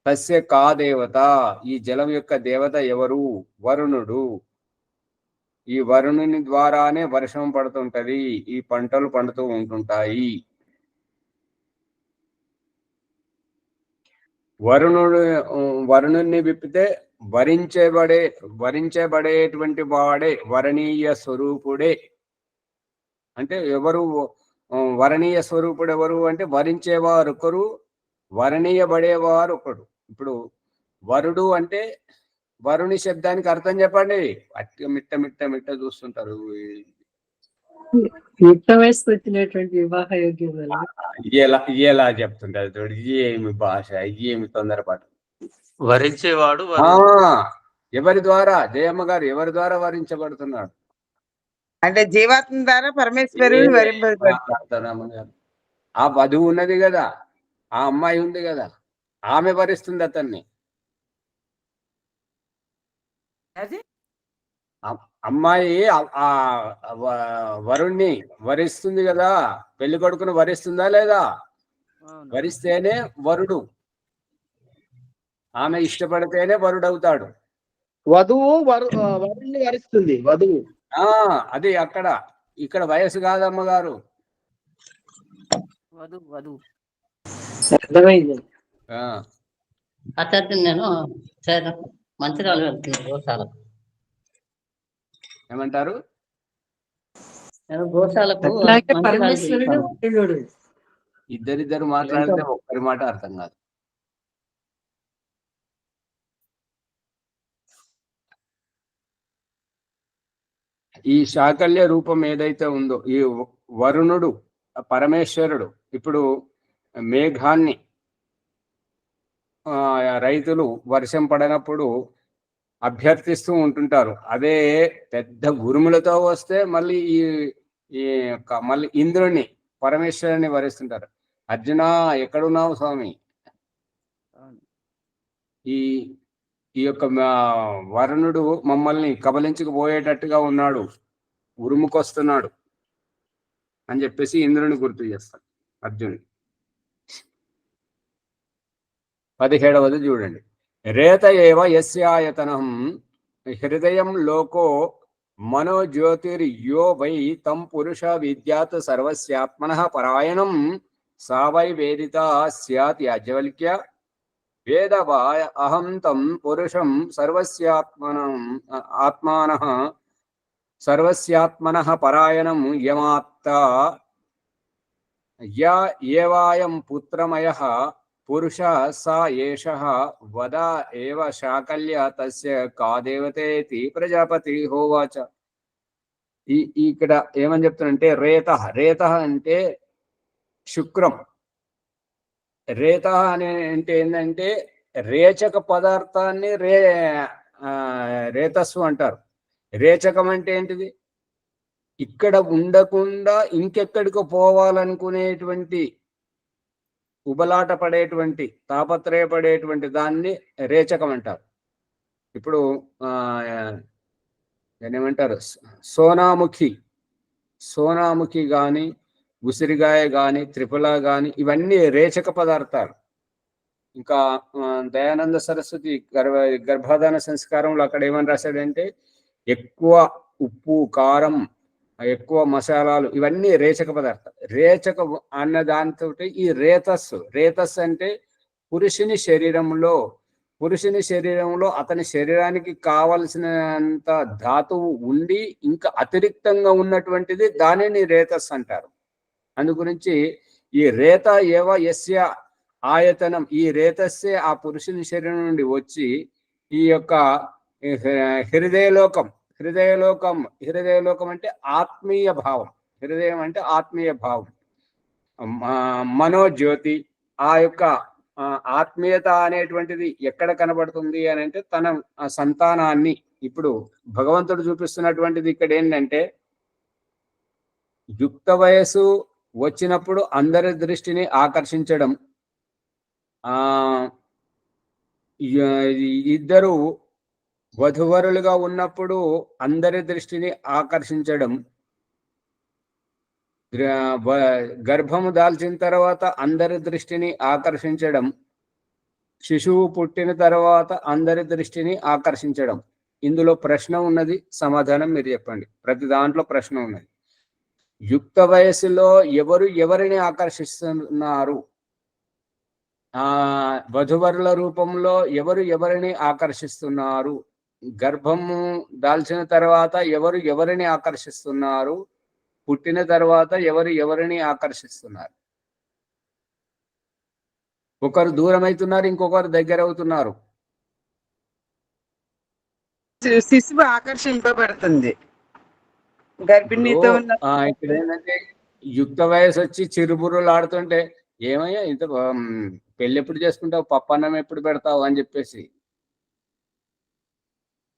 తస్య కా దేవత ఈ జలం యొక్క దేవత ఎవరు? వరుణుడు. ఈ వరుణుని ద్వారానే వర్షం పడుతుంటది, ఈ పంటలు పండుతూ ఉంటుంటాయి. వరుణుని విప్పితే వరించబడేటువంటి వాడే వరణీయ స్వరూపుడే. అంటే ఎవరు వరణీయ స్వరూపుడు ఎవరు అంటే వరించేవారు ఒకరు, వరణీయబడేవారు ఒకడు. ఇప్పుడు వరుడు అంటే వరుణి శబ్దానికి అర్థం చెప్పండి. అట్టి మిట్ట చూస్తుంటారు. యుక్త వయసుకు వచ్చినటువంటి వివాహ యోగ్యం వల్ల ఎలా చెప్తుంటారు చూడు. ఏమి భాష, ఏమి తొందరపాటు. వరించేవాడు ఎవరి ద్వారా? జయమ్మ గారు ఎవరి ద్వారా వరించబడుతున్నాడు? అంటే జీవాత్మ ద్వారా పరమేశ్వరుని వరింపబడుతున్నాడు. ఆ వధువు ఉన్నది కదా, ఆ అమ్మాయి ఉంది కదా, ఆమె వరిస్తుంది అతన్ని. అమ్మాయి ఆ వరుణ్ణి వరిస్తుంది కదా, పెళ్లి కొడుకును వరిస్తుందా లేదా? వరిస్తేనే వరుడు. ఆమె ఇష్టపడితేనే వరుడు అవుతాడు. వధువు వరుణ్ణి వరిస్తుంది. వధువు అది అక్కడ. ఇక్కడ వయసు కాదమ్మ గారు. అర్థమైంది. ఆచార్య నేను మంచిర్యాల వెళ్తున్నాను గోశాలకు. ఏమంటారు? నేను గోశాలకు అట్లాగే పరమేశ్వరుడు వరుణుడు. ఇద్దరిద్దరు మాట్లాడితే ఒక్కరి మాట అర్థం కాదు. ఈ శాకల్య రూపం ఏదైతే ఉందో ఈ వరుణుడు పరమేశ్వరుడు ఇప్పుడు మేఘాన్ని రైతులు వర్షం పడనప్పుడు అభ్యర్థిస్తూ ఉంటుంటారు. అదే పెద్ద ఉరుములతో వస్తే మళ్ళీ మళ్ళీ ఇంద్రుని పరమేశ్వరుని వరిస్తుంటారు. అర్జున ఎక్కడున్నావు స్వామి? ఈ యొక్క వరుణుడు మమ్మల్ని కబలించుకుపోయేటట్టుగా ఉన్నాడు, ఉరుముకొస్తున్నాడు అని చెప్పేసి ఇంద్రుని గుర్తు చేస్తాడు అర్జునుడు. 17వది చూడండి. రేత ఏవ యస్యాయతనం హృదయం లోకో మనోజ్యోతిర్యో వై తం పురుష విద్యాత్ సర్వస్యాత్మనః పరాయణం సా వై వేదిత స్యాత్ యాజ్ఞవల్క్య వేదవాయ అహం తం పురుషం సర్వస్యాత్మనః పరాయణం యమాత్త ఏవాయం పుత్రమయః పురుష సా ఏషః వద ఏవ శాకల్య తస్య కా దేవతేతి ప్రజాపతి హోవాచ. ఇక్కడ ఏమని చెప్తున్నంటే రేత అంటే శుక్రం. రేత అనే అంటే ఏంటంటే రేచక పదార్థాన్ని రేతస్సు అంటారు. రేచకం అంటే ఏంటిది? ఇక్కడ ఉండకుండా ఇంకెక్కడికో పోవాలనుకునేటువంటి ఉబలాట పడేటువంటి తాపత్రయపడేటువంటి దాన్ని రేచకం అంటారు. ఇప్పుడు ఏమంటారు? సోనాముఖి కానీ, ఉసిరిగాయ కానీ, త్రిపుల కానీ ఇవన్నీ రేచక పదార్థాలు. ఇంకా దయానంద సరస్వతి గర్భాధాన సంస్కారంలో అక్కడ ఏమని రాశాడంటే ఎక్కువ ఉప్పు, కారం, ఎక్కువ మసాలాలు ఇవన్నీ రేచక పదార్థాలు. రేచక అన్న దాంతో ఈ రేతస్ అంటే పురుషుని శరీరంలో అతని శరీరానికి కావలసినంత ధాతువు ఉండి ఇంకా అతిరిక్తంగా ఉన్నటువంటిది దానిని రేతస్ అంటారు. అందుగురించి ఈ రేత ఏవ యస్య ఆయతనం ఈ రేతస్సే ఆ పురుషుని శరీరం నుండి వచ్చి ఈ యొక్క హృదయలోకం అంటే ఆత్మీయ భావం. హృదయం అంటే ఆత్మీయ భావం. మనోజ్యోతి ఆ యొక్క ఆత్మీయత అనేటువంటిది ఎక్కడ కనబడుతుంది అని అంటే తన సంతానాన్ని. ఇప్పుడు భగవంతుడు చూపిస్తున్నటువంటిది ఇక్కడ ఏంటంటే యుక్త వయసు వచ్చినప్పుడు అందరి దృష్టిని ఆకర్షించడం, ఆ ఇద్దరు వధువరులుగా ఉన్నప్పుడు అందరి దృష్టిని ఆకర్షించడం, గర్భము దాల్చిన తర్వాత అందరి దృష్టిని ఆకర్షించడం, శిశువు పుట్టిన తర్వాత అందరి దృష్టిని ఆకర్షించడం. ఇందులో ప్రశ్న ఉన్నది, సమాధానం మీరు చెప్పండి. ప్రతి దాంట్లో ప్రశ్న ఉన్నది. యుక్త వయస్సులో ఎవరు ఎవరిని ఆకర్షిస్తున్నారు? వధువరుల రూపంలో ఎవరు ఎవరిని ఆకర్షిస్తున్నారు? గర్భము దాల్చిన తర్వాత ఎవరు ఎవరిని ఆకర్షిస్తున్నారు? పుట్టిన తర్వాత ఎవరు ఎవరిని ఆకర్షిస్తున్నారు? ఒకరు దూరం అవుతున్నారు, ఇంకొకరు దగ్గర అవుతున్నారు. శిశువు ఆకర్షింపబడుతుంది గర్భిణీతో ఉన్న. ఇక్కడ ఏంటంటే యుక్త వయసు వచ్చి చిరుబుర్రులు ఆడుతుంటే, ఏమయ్యా ఇంత పెళ్ళి ఎప్పుడు చేసుకుంటావు, పప్పన్నం ఎప్పుడు పెడతావు అని చెప్పేసి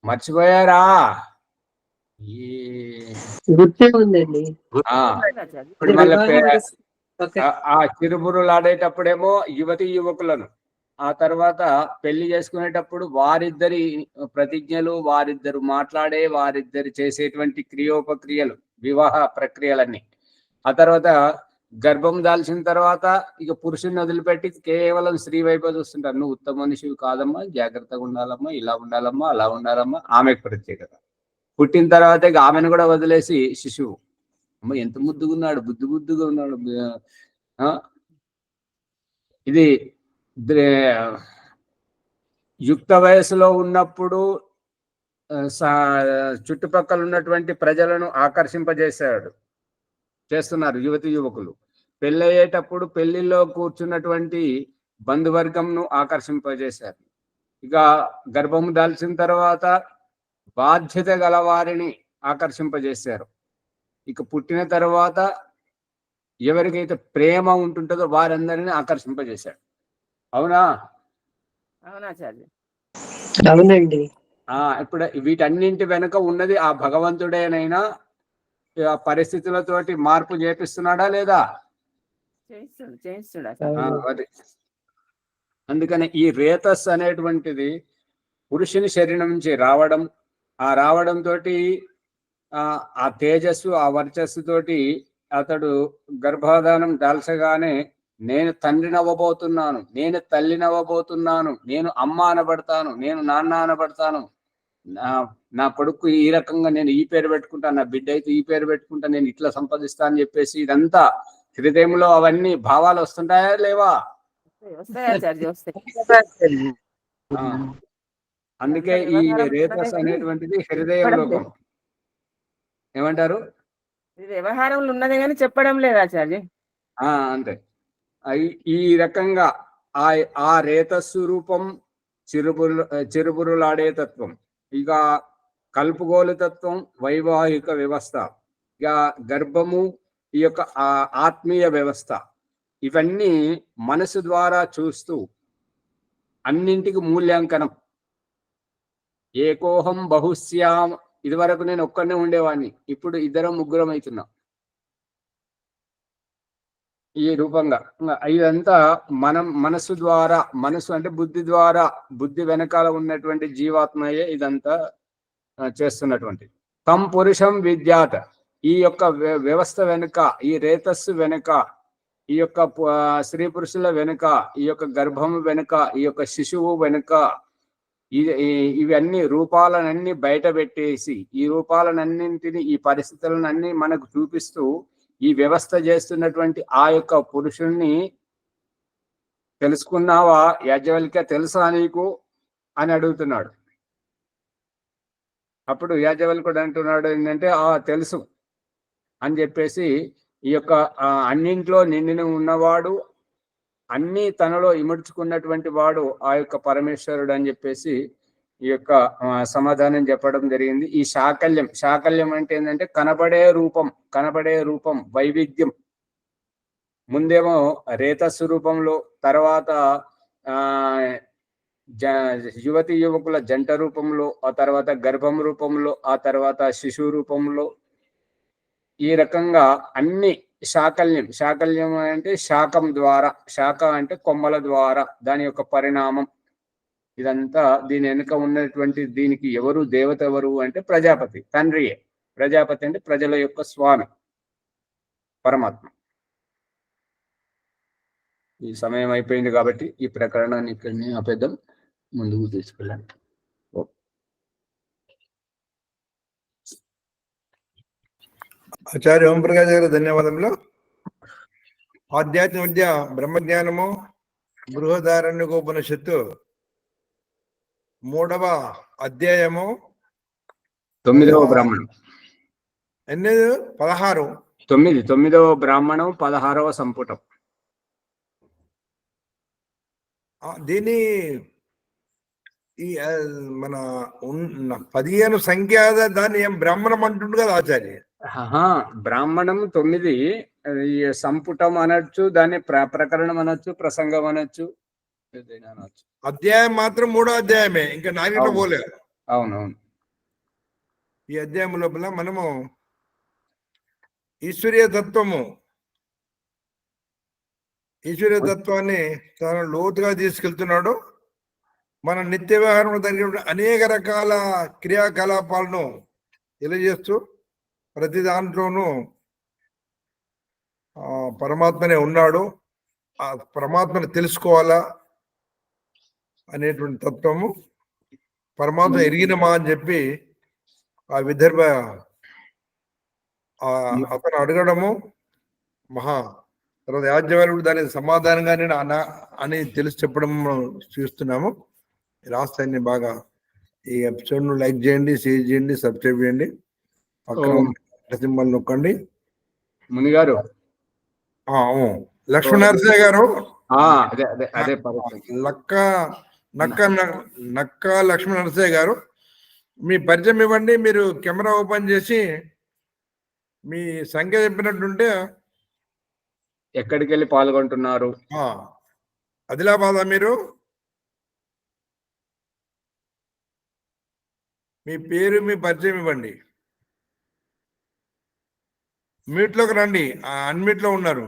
మర్చిపోయారా? గుర్తే ఉందండి. ఇప్పుడు మళ్ళీ ఆ చిరుబుర్రులు ఆడేటప్పుడేమో యువతి యువకులను, ఆ తర్వాత పెళ్లి చేసుకునేటప్పుడు వారిద్దరి ప్రతిజ్ఞలు, వారిద్దరు మాట్లాడే, వారిద్దరు చేసేటువంటి క్రియోపక్రియలు, వివాహ ప్రక్రియలన్నీ. ఆ తర్వాత గర్భం దాల్చిన తర్వాత ఇక పురుషుని వదిలిపెట్టి కేవలం స్త్రీ వైపు చూస్తుంటారు. నువ్వు ఉత్తమ మనిషివి కాదమ్మా, జాగ్రత్తగా ఉండాలమ్మా, ఇలా ఉండాలమ్మా, అలా ఉండాలమ్మా. ఆమెకు ప్రత్యేకత. పుట్టిన తర్వాత ఇక ఆమెను కూడా వదిలేసి శిశువు, అమ్మ ఎంత ముద్దుగున్నాడు, బుద్ధిగా ఉన్నాడు. ఇది యుక్త వయసులో ఉన్నప్పుడు చుట్టుపక్కల ఉన్నటువంటి ప్రజలను చేస్తున్నారు యువతి యువకులు. పెళ్ళయ్యేటప్పుడు పెళ్లిలో కూర్చున్నటువంటి బంధువర్గంను ఆకర్షింపజేశారు. ఇక గర్భము దాల్చిన తర్వాత బాధ్యత గల వారిని ఆకర్షింపజేశారు. ఇక పుట్టిన తర్వాత ఎవరికైతే ప్రేమ ఉంటుంటుందో వారందరినీ ఆకర్షింపజేశాడు. అవునా? అవునండి. ఇప్పుడు వీటన్నింటి వెనుక ఉన్నది ఆ భగవంతుడేనైనా పరిస్థితులతోటి మార్పు చేపిస్తున్నాడా లేదా? అది అందుకని ఈ రేతస్ అనేటువంటిది పురుషుని శరీరం నుంచి రావడం, ఆ రావడం తోటి ఆ తేజస్సు, ఆ వర్చస్సు తోటి అతడు గర్భాధానం దాల్చగానే నేను తండ్రినవ్వబోతున్నాను, నేను తల్లినవ్వబోతున్నాను, నేను అమ్మ అనబడతాను, నేను నాన్న అనబడతాను, నా కొడుకు ఈ రకంగా నేను ఈ పేరు పెట్టుకుంటాను, నా బిడ్డ అయితే ఈ పేరు పెట్టుకుంటా, నేను ఇట్లా సంపాదిస్తా అని చెప్పేసి ఇదంతా హృదయంలో అవన్నీ భావాలు వస్తుంటాయా లేవా? అందుకే ఈ రేతస్ అనేటువంటిది హృదయ లోకం. ఏమంటారు? వ్యవహారంలో ఉన్నది కానీ చెప్పడం లేదు ఆచార్య. అంతే. ఈ రకంగా ఆ రేతస్సు రూపం చిరుబురులాడే తత్వం, ఇక కలుపుగోలు తత్వం, వైవాహిక వ్యవస్థ, ఇక గర్భము, ఈ యొక్క ఆత్మీయ వ్యవస్థ, ఇవన్నీ మనసు ద్వారా చూస్తూ అన్నింటికి మూల్యాంకనం. ఏకోహం బహుశ్యాం, ఇదివరకు నేను ఒక్కనే ఉండేవాడిని, ఇప్పుడు ఇద్దరం ముగ్గురం అవుతున్నా. ఈ రూపంగా ఇదంతా మనం మనసు ద్వారా, మనసు అంటే బుద్ధి ద్వారా, బుద్ధి వెనకాల ఉన్నటువంటి జీవాత్మయే ఇదంతా చేస్తున్నటువంటి. తం పురుషం విద్యాత్, ఈ యొక్క వ్యవస్థ వెనుక, ఈ రేతస్సు వెనుక, ఈ యొక్క స్త్రీ పురుషుల వెనుక, ఈ యొక్క గర్భం వెనుక, ఈ యొక్క శిశువు వెనుక ఇవన్నీ రూపాలనన్నీ బయట పెట్టేసి, ఈ రూపాలనన్నింటినీ, ఈ పరిస్థితులనన్నీ మనకు చూపిస్తూ ఈ వ్యవస్థ చేస్తున్నటువంటి ఆ యొక్క పురుషుణ్ణి తెలుసుకున్నావా యాజ్ఞవల్క్య, తెలుసా నీకు అని అడుగుతున్నాడు. అప్పుడు యాజ్ఞవల్కుడు అంటున్నాడు ఏంటంటే తెలుసు అని చెప్పేసి, ఈ యొక్క అన్నింట్లో నిండిన ఉన్నవాడు, అన్ని తనలో ఇముడ్చుకున్నటువంటి వాడు ఆ యొక్క పరమేశ్వరుడు అని చెప్పేసి ఈ యొక్క సమాధానం చెప్పడం జరిగింది. ఈ శాకల్యం అంటే ఏంటంటే కనబడే రూపం, వైవిధ్యం. ముందేమో రేతస్సు రూపంలో, తర్వాత యువతి యువకుల జంట రూపంలో, ఆ తర్వాత గర్భం రూపంలో, ఆ తర్వాత శిశువు రూపంలో, ఈ రకంగా అన్ని శాకల్యం, శాకల్యం అంటే శాకం ద్వారా, శాఖ అంటే కొమ్మల ద్వారా, దాని యొక్క పరిణామం. ఇదంతా దీని వెనుక ఉన్నటువంటి దీనికి ఎవరు దేవత ఎవరు అంటే ప్రజాపతి, తండ్రియే. ప్రజాపతి అంటే ప్రజల యొక్క స్వామి, పరమాత్మ. ఈ సమయం అయిపోయింది కాబట్టి ఈ ప్రకరణాన్ని ఇక్కడిని ఆపేద్దాం, ముందుకు తీసుకెళ్ళండి. ఆచార్య ఓంప్రకాష్ గారు ధన్యవాదములు. ఆధ్యాత్మిక విద్య బ్రహ్మజ్ఞానము బృహదారణ్యకోపనిషత్తు 3వ అధ్యాయము 9వ బ్రాహ్మణం. ఎనిమిది 16 9వ బ్రాహ్మణం 16వ సంపుటం. దీని ఈ మన 15 సంఖ్యాద దాన్ని ఏం బ్రాహ్మణం అంటుండు కదా ఆచార్య. బ్రాహ్మణం 9, ఈ సంపుటం అనొచ్చు, దాన్ని ప్రకరణం అనొచ్చు, ప్రసంగం అనొచ్చు, ఏదైనా అనొచ్చు. అధ్యాయం మాత్రం 3వ అధ్యాయమే, ఇంకా 4 పోలే. అవునవును. ఈ అధ్యాయం లోపల మనము ఈశ్వరీయ తత్వాన్ని చాలా లోతుగా తీసుకెళ్తున్నాడు. మన నిత్య వ్యవహారంలో జరిగే అనేక రకాల క్రియాకలాపాలను తెలియజేస్తూ ప్రతి దాంట్లోనూ పరమాత్మనే ఉన్నాడు, ఆ పరమాత్మని తెలుసుకోవాలా అనేటువంటి తత్వము, పరమాత్మ ఎరిగినమా అని చెప్పి ఆ విదర్భ అతను అడగడము తర్వాత యాజ్ఞవల్కుడు దానికి సమాధానంగానే అని తెలిసి చెప్పడం చూస్తున్నాము. రాస్తాన్ని బాగా ఈ ఎపిసోడ్ ను లైక్ చేయండి, షేర్ చేయండి, సబ్స్క్రైబ్ చేయండి, పక్కన సింబల్ నొక్కండి. మునిగారు లక్ష్మీనరసయ్య గారు, అదే నక్క లక్ష్మీనరసయ్య గారు, మీ పరిచయం ఇవ్వండి. మీరు కెమెరా ఓపెన్ చేసి మీ సంఖ్య చెప్పినట్టుంటే. ఎక్కడికి వెళ్ళి పాల్గొంటున్నారు? ఆదిలాబాద్. మీరు మీ పేరు, మీ పరిచయం ఇవ్వండి. మ్యూట్లోకి రండి, అన్మ్యూట్ లో ఉన్నారు.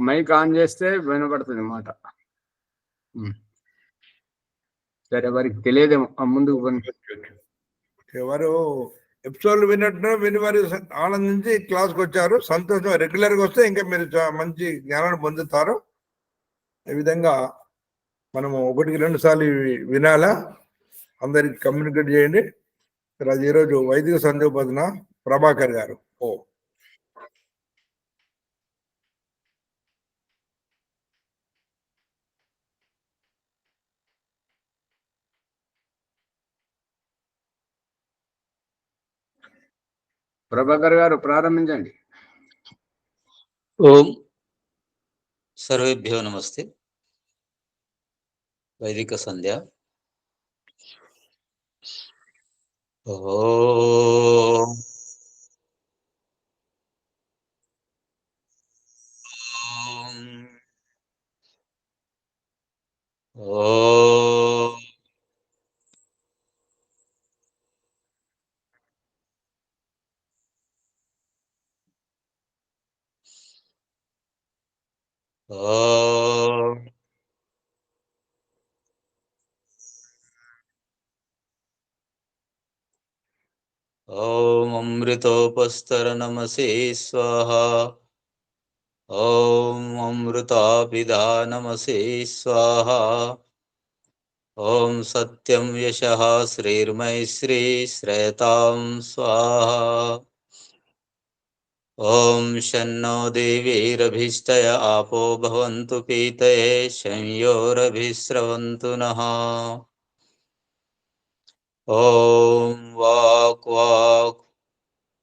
మైక్ ఆన్ చేస్తే వినపడుతుంది మాట. సరే, వారికి తెలియదేమో ముందుకు. ఎవరు ఎపిసోడ్లు విని వారి ఆనందించి క్లాస్కి వచ్చారు, సంతోషం. రెగ్యులర్గా వస్తే ఇంకా మీరు మంచి జ్ఞానాన్ని పొందుతారు. ఈ విధంగా మనము 1-2 సార్లు వినాలా, అందరికి కమ్యూనికేట్ చేయండి. అది ఈరోజు వైదిక సంధ్యోపాసన ప్రభాకర్ గారు. ప్రభాకర్ గారు ప్రారంభించండి. ఓం సర్వేభ్యో నమస్తే. వైదిక సంధ్య. ఓం ఓం ఓం ఓం అమృతోపస్తర నమసే స్వాహా. ఓం అమృతాపిదా నమసే స్వాహా. ఓం సత్యం యశః శ్రీర్మైశ్రీ శ్రేతాం స్వాహా. ఓం శన్నో దేవీరభిష్టయ ఆపో భవంతు పీతయే శంయోరభిస్రవంతు నః. ఓం వాక్ వాక్.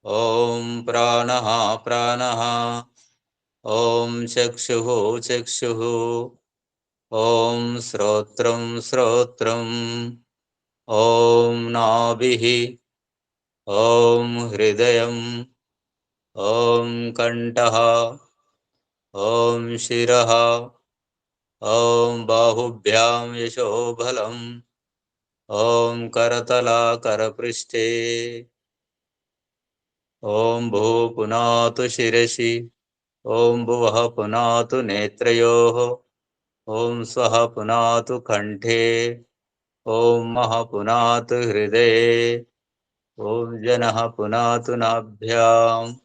ఓం ప్రాణః ప్రాణః. ఓం చక్షుః చక్షుః. ఓం శ్రోత్రం శ్రోత్రం. ఓం నాభిః. ఓం హృదయం. ఓం కంఠః. ఓం శిరః. ఓం బాహుభ్యాం యశోబలం. ఓం కరతలాకరపృష్ఠే. ॐ भूः पुनातु शिरसि, ॐ भुवः पुनातु नेत्रयोः, ॐ स्वः पुनातु कण्ठे, ॐ महः पुनातु हृदये, ॐ जनः पुनातु नाभ्याम्,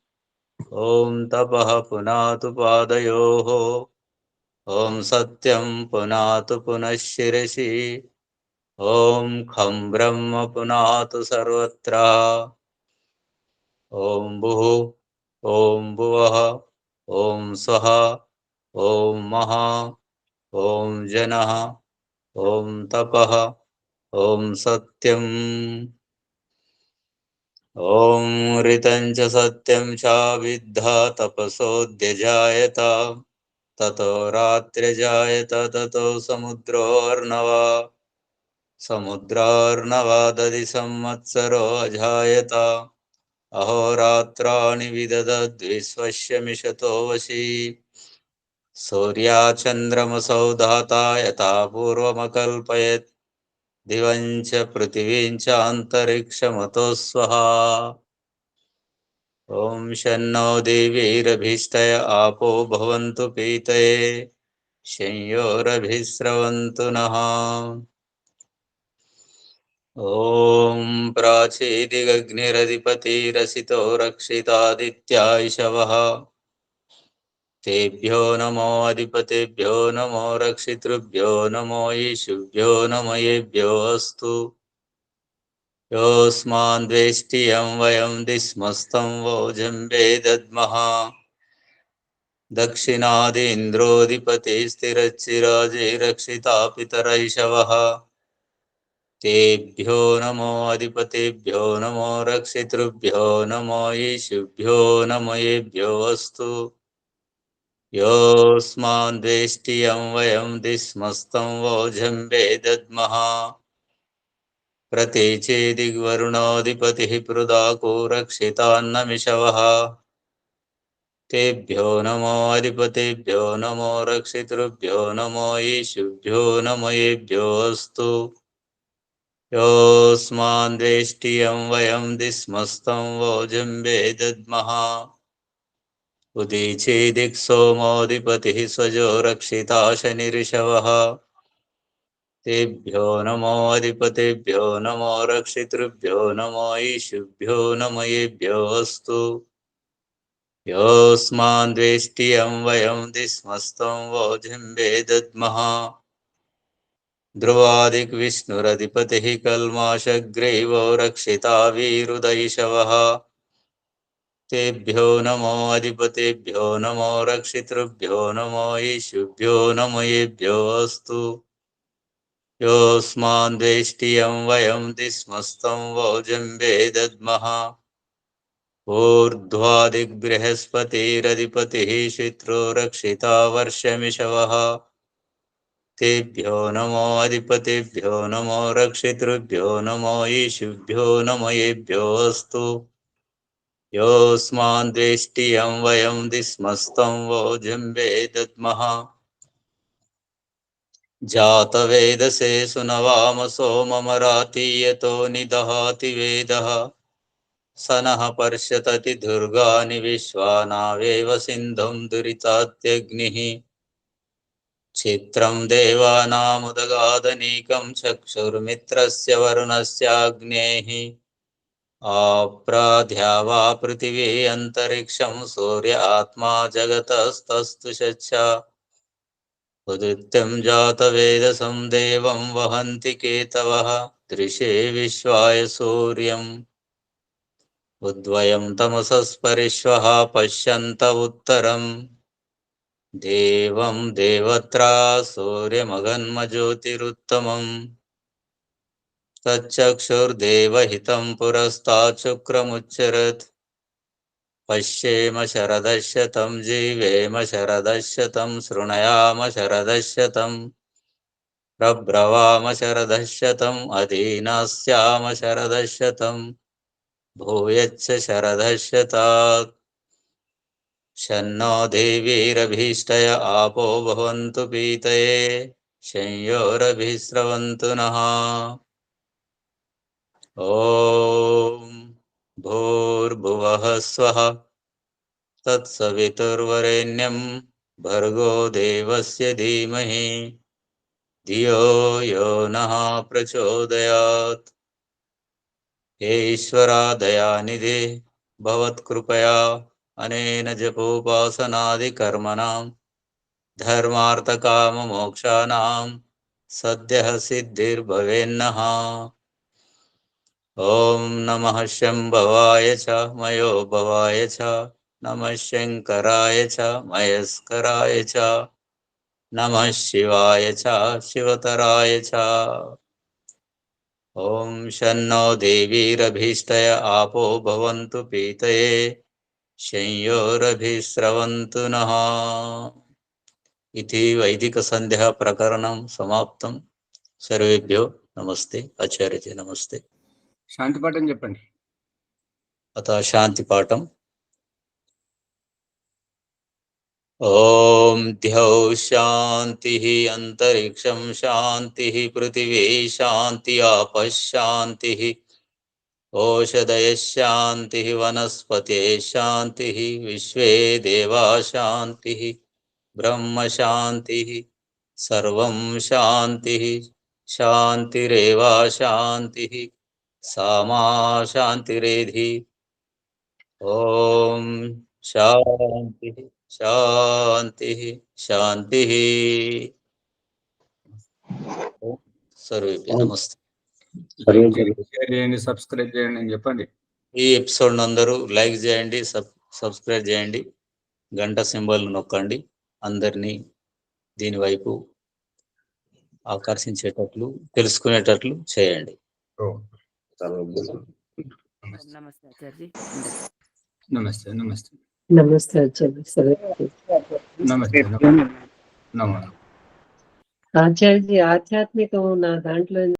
ॐ तपः पुनातु पादयोः, ॐ सत्यं पुनातु पुनः शिरसि, ॐ खं ब्रह्म पुनातु सर्वत्र। ॐ भुः, ॐ भुवः, ॐ स्वः, ॐ महः, ॐ जनः, ॐ तपः, ॐ सत्यम्। ॐ ऋतं च सत्यं च विद्धा तपसोऽध्यजायत, ततो रात्र्यजायत, ततो समुद्रोऽर्णवा, समुद्रार्णवादधि संवत्सरो अजायत, अहोरात्राणि विदधद्विश्वस्य मिषतो वशी, सूर्याचन्द्रमसौ धाता यथा पूर्वमकल्पयत्, दिवं च पृथिवीं च अन्तरिक्षमतो स्वः। ॐ शन्नो देवीरभीष्टय आपो भवन्तु पीतये, संयोरभिस्रवन्तु नः। ॐ प्राचीदिगग्निरधिपतिरसितो रक्षितादित्यायशवः, तेभ्यो नमो अधिपतेभ्यो नमो रक्षितृभ्यो नमो ईशुभ्यो नमो येभ्यो अस्तु। योऽस्मान् द्वेष्टियं वयं दिस्मस्तं वोजम्बे दद्मः, दक्षिणादीन्द्रोऽधिपतिस्थिरच्चिराजे रक्षिता पितरैषवः, तेभ्यो नमो अधिपतेभ्यो नमो रक्षितृभ्यो नमो ईशुभ्यो नमो येभ्यो अस्तु। योऽस्मान् द्वेष्टियं वयं दिस्मस्तं वोजम्बे दद्मः, प्रतीचेदिग्वरुणोऽधिपतिः पृदाको रक्षितान्नमिषवः, तेभ्यो नमो अधिपतेभ्यो नमो रक्षितृभ्यो नमो ईशुभ्यो नमो येभ्यो अस्तु। योऽस्मान् द्वेष्टियं वयं दिस्मस्तं वोजम्बे दद्मः, उदीचेदिक्सोमोऽधिपतिः स्वजो रक्षिता शनिऋषवः, तेभ्यो नमो अधिपतेभ्यो नमो रक्षितृभ्यो नमो ईशुभ्यो नमो येभ्यो अस्तु। योऽस्मान् द्वेष्टियं वयं दिस्मस्तं वोजम्बे दद्मः, ध्रुवादिग्विष्णुरधिपतिः कल्माशग्रीवो रक्षिता वीरुदैषवः, तेभ्यो नमो अधिपतेभ्यो नमो रक्षितृभ्यो नमो ईशुभ्यो नमो येभ्यो अस्तु। योऽस्मान् द्वेष्टियं वयं दिस्मस्तं वोजम्बे दद्मः, ऊर्ध्वादिग्बृहस्पतिरधिपतिः शित्रो रक्षिता वर्षमिषवः, तेभ्यो नमो अधिपतिभ्यो नमो रक्षितृभ्यो नमो ईशुभ्यो नमो येभ्यो अस्तु। योऽस्मान् द्वेष्टियं वयं दिस्मस्तं वोजम्बे दद्मः, जातवेदसे सुनवामसो ममरातीयतो निदहाति वेदः, स नः पर्षतति दुर्गानि विश्वानावेव सिन्धुं दुरितात्यग्निः, चित्रं देवानामुदगादनीकं चक्षुर्मित्रस्य वरुणस्याग्नेः, आप्राध्या पृथिवी अन्तरिक्षं सूर्य आत्मा जगतस्तस्तु शच्चा, उदित्यं जातवेदसं देवं वहन्ति केतवः, दृशे विश्वाय सूर्यम्, उद्वयं तमसस्परिष्वः पश्यन्त उत्तरम्, देवं देवत्रा सूर्यमगन्मज्योतिरुत्तमम्, तच्चक्षुर्देवहितं पुरस्तात् शुक्रमुच्चरत्, पश्येम शरदशतं जीवेम शरदशतं शृणयाम शरदशतं, प्रब्रवाम शरदशतम् अधीनस्याम शरदशतं, भूयच्च शरदशतात्। शन्नो देवीरभीष्टय आपो भवन्तु पीतये, संयोरभिस्रवन्तु नः। ॐ భూర్భువః స్వః తత్సవితుర్వరేణ్యం భర్గో దేవస్య ధీమహి ధియో యో నః ప్రచోదయాత్. హే ఈశ్వరా దయానిధే భవత్కృపయా అనేన జపోపాసనాది కర్మణాం ధర్మార్థకామమోక్షాణాం సద్యః సిద్ధిర్భవేన్నః. ఓం నమః శంభవాయ చ మయోభవాయ చ నమః శంకరాయ చ మయస్కరాయ చ నమః శివాయ చ శివతరాయ చ. ఓం శన్నో దేవీరభీష్టయ ఆపో భవంతు పీతయే శంయోరభిస్రవంతు నః. ఇది వైదిక సంధ్యా ప్రకరణం సమాప్తం. సర్వేభ్యో నమస్తే. ఆచార్యజీ నమస్తే. శాంతి పాఠం చెప్పండి. అత శాంతి పాఠం. ఓం ద్యౌ శాంతి అంతరిక్షం శాంతి పృథివీ శాంతి ఆపశాంతి ఓషధయ శాంతి వనస్పతే శాంతి విశ్వే దేవా శాంతి బ్రహ్మ శాంతి సర్వం శాంతి శాంతిరేవా శాంతి సామా శాంతిరేధి. ఓం శాంతి శాంతి శాంతి. సర్వేభ్యో నమస్తే. షేర్ చేయండి, సబ్స్క్రైబ్ చేయండి అని చెప్పండి. ఈ ఎపిసోడ్ అందరూ లైక్ చేయండి, సబ్స్క్రైబ్ చేయండి, గంట సింబల్ నొక్కండి. అందరినీ దీని వైపు ఆకర్షించేటట్లు తెలుసుకునేటట్లు చేయండి. నమస్తే ఆచార్య. నమస్తే నమస్తే నమస్తే ఆచార్య. సరే నమస్తే నమస్తే. ఆచార్య ఆధ్యాత్మికం నా దాంట్లో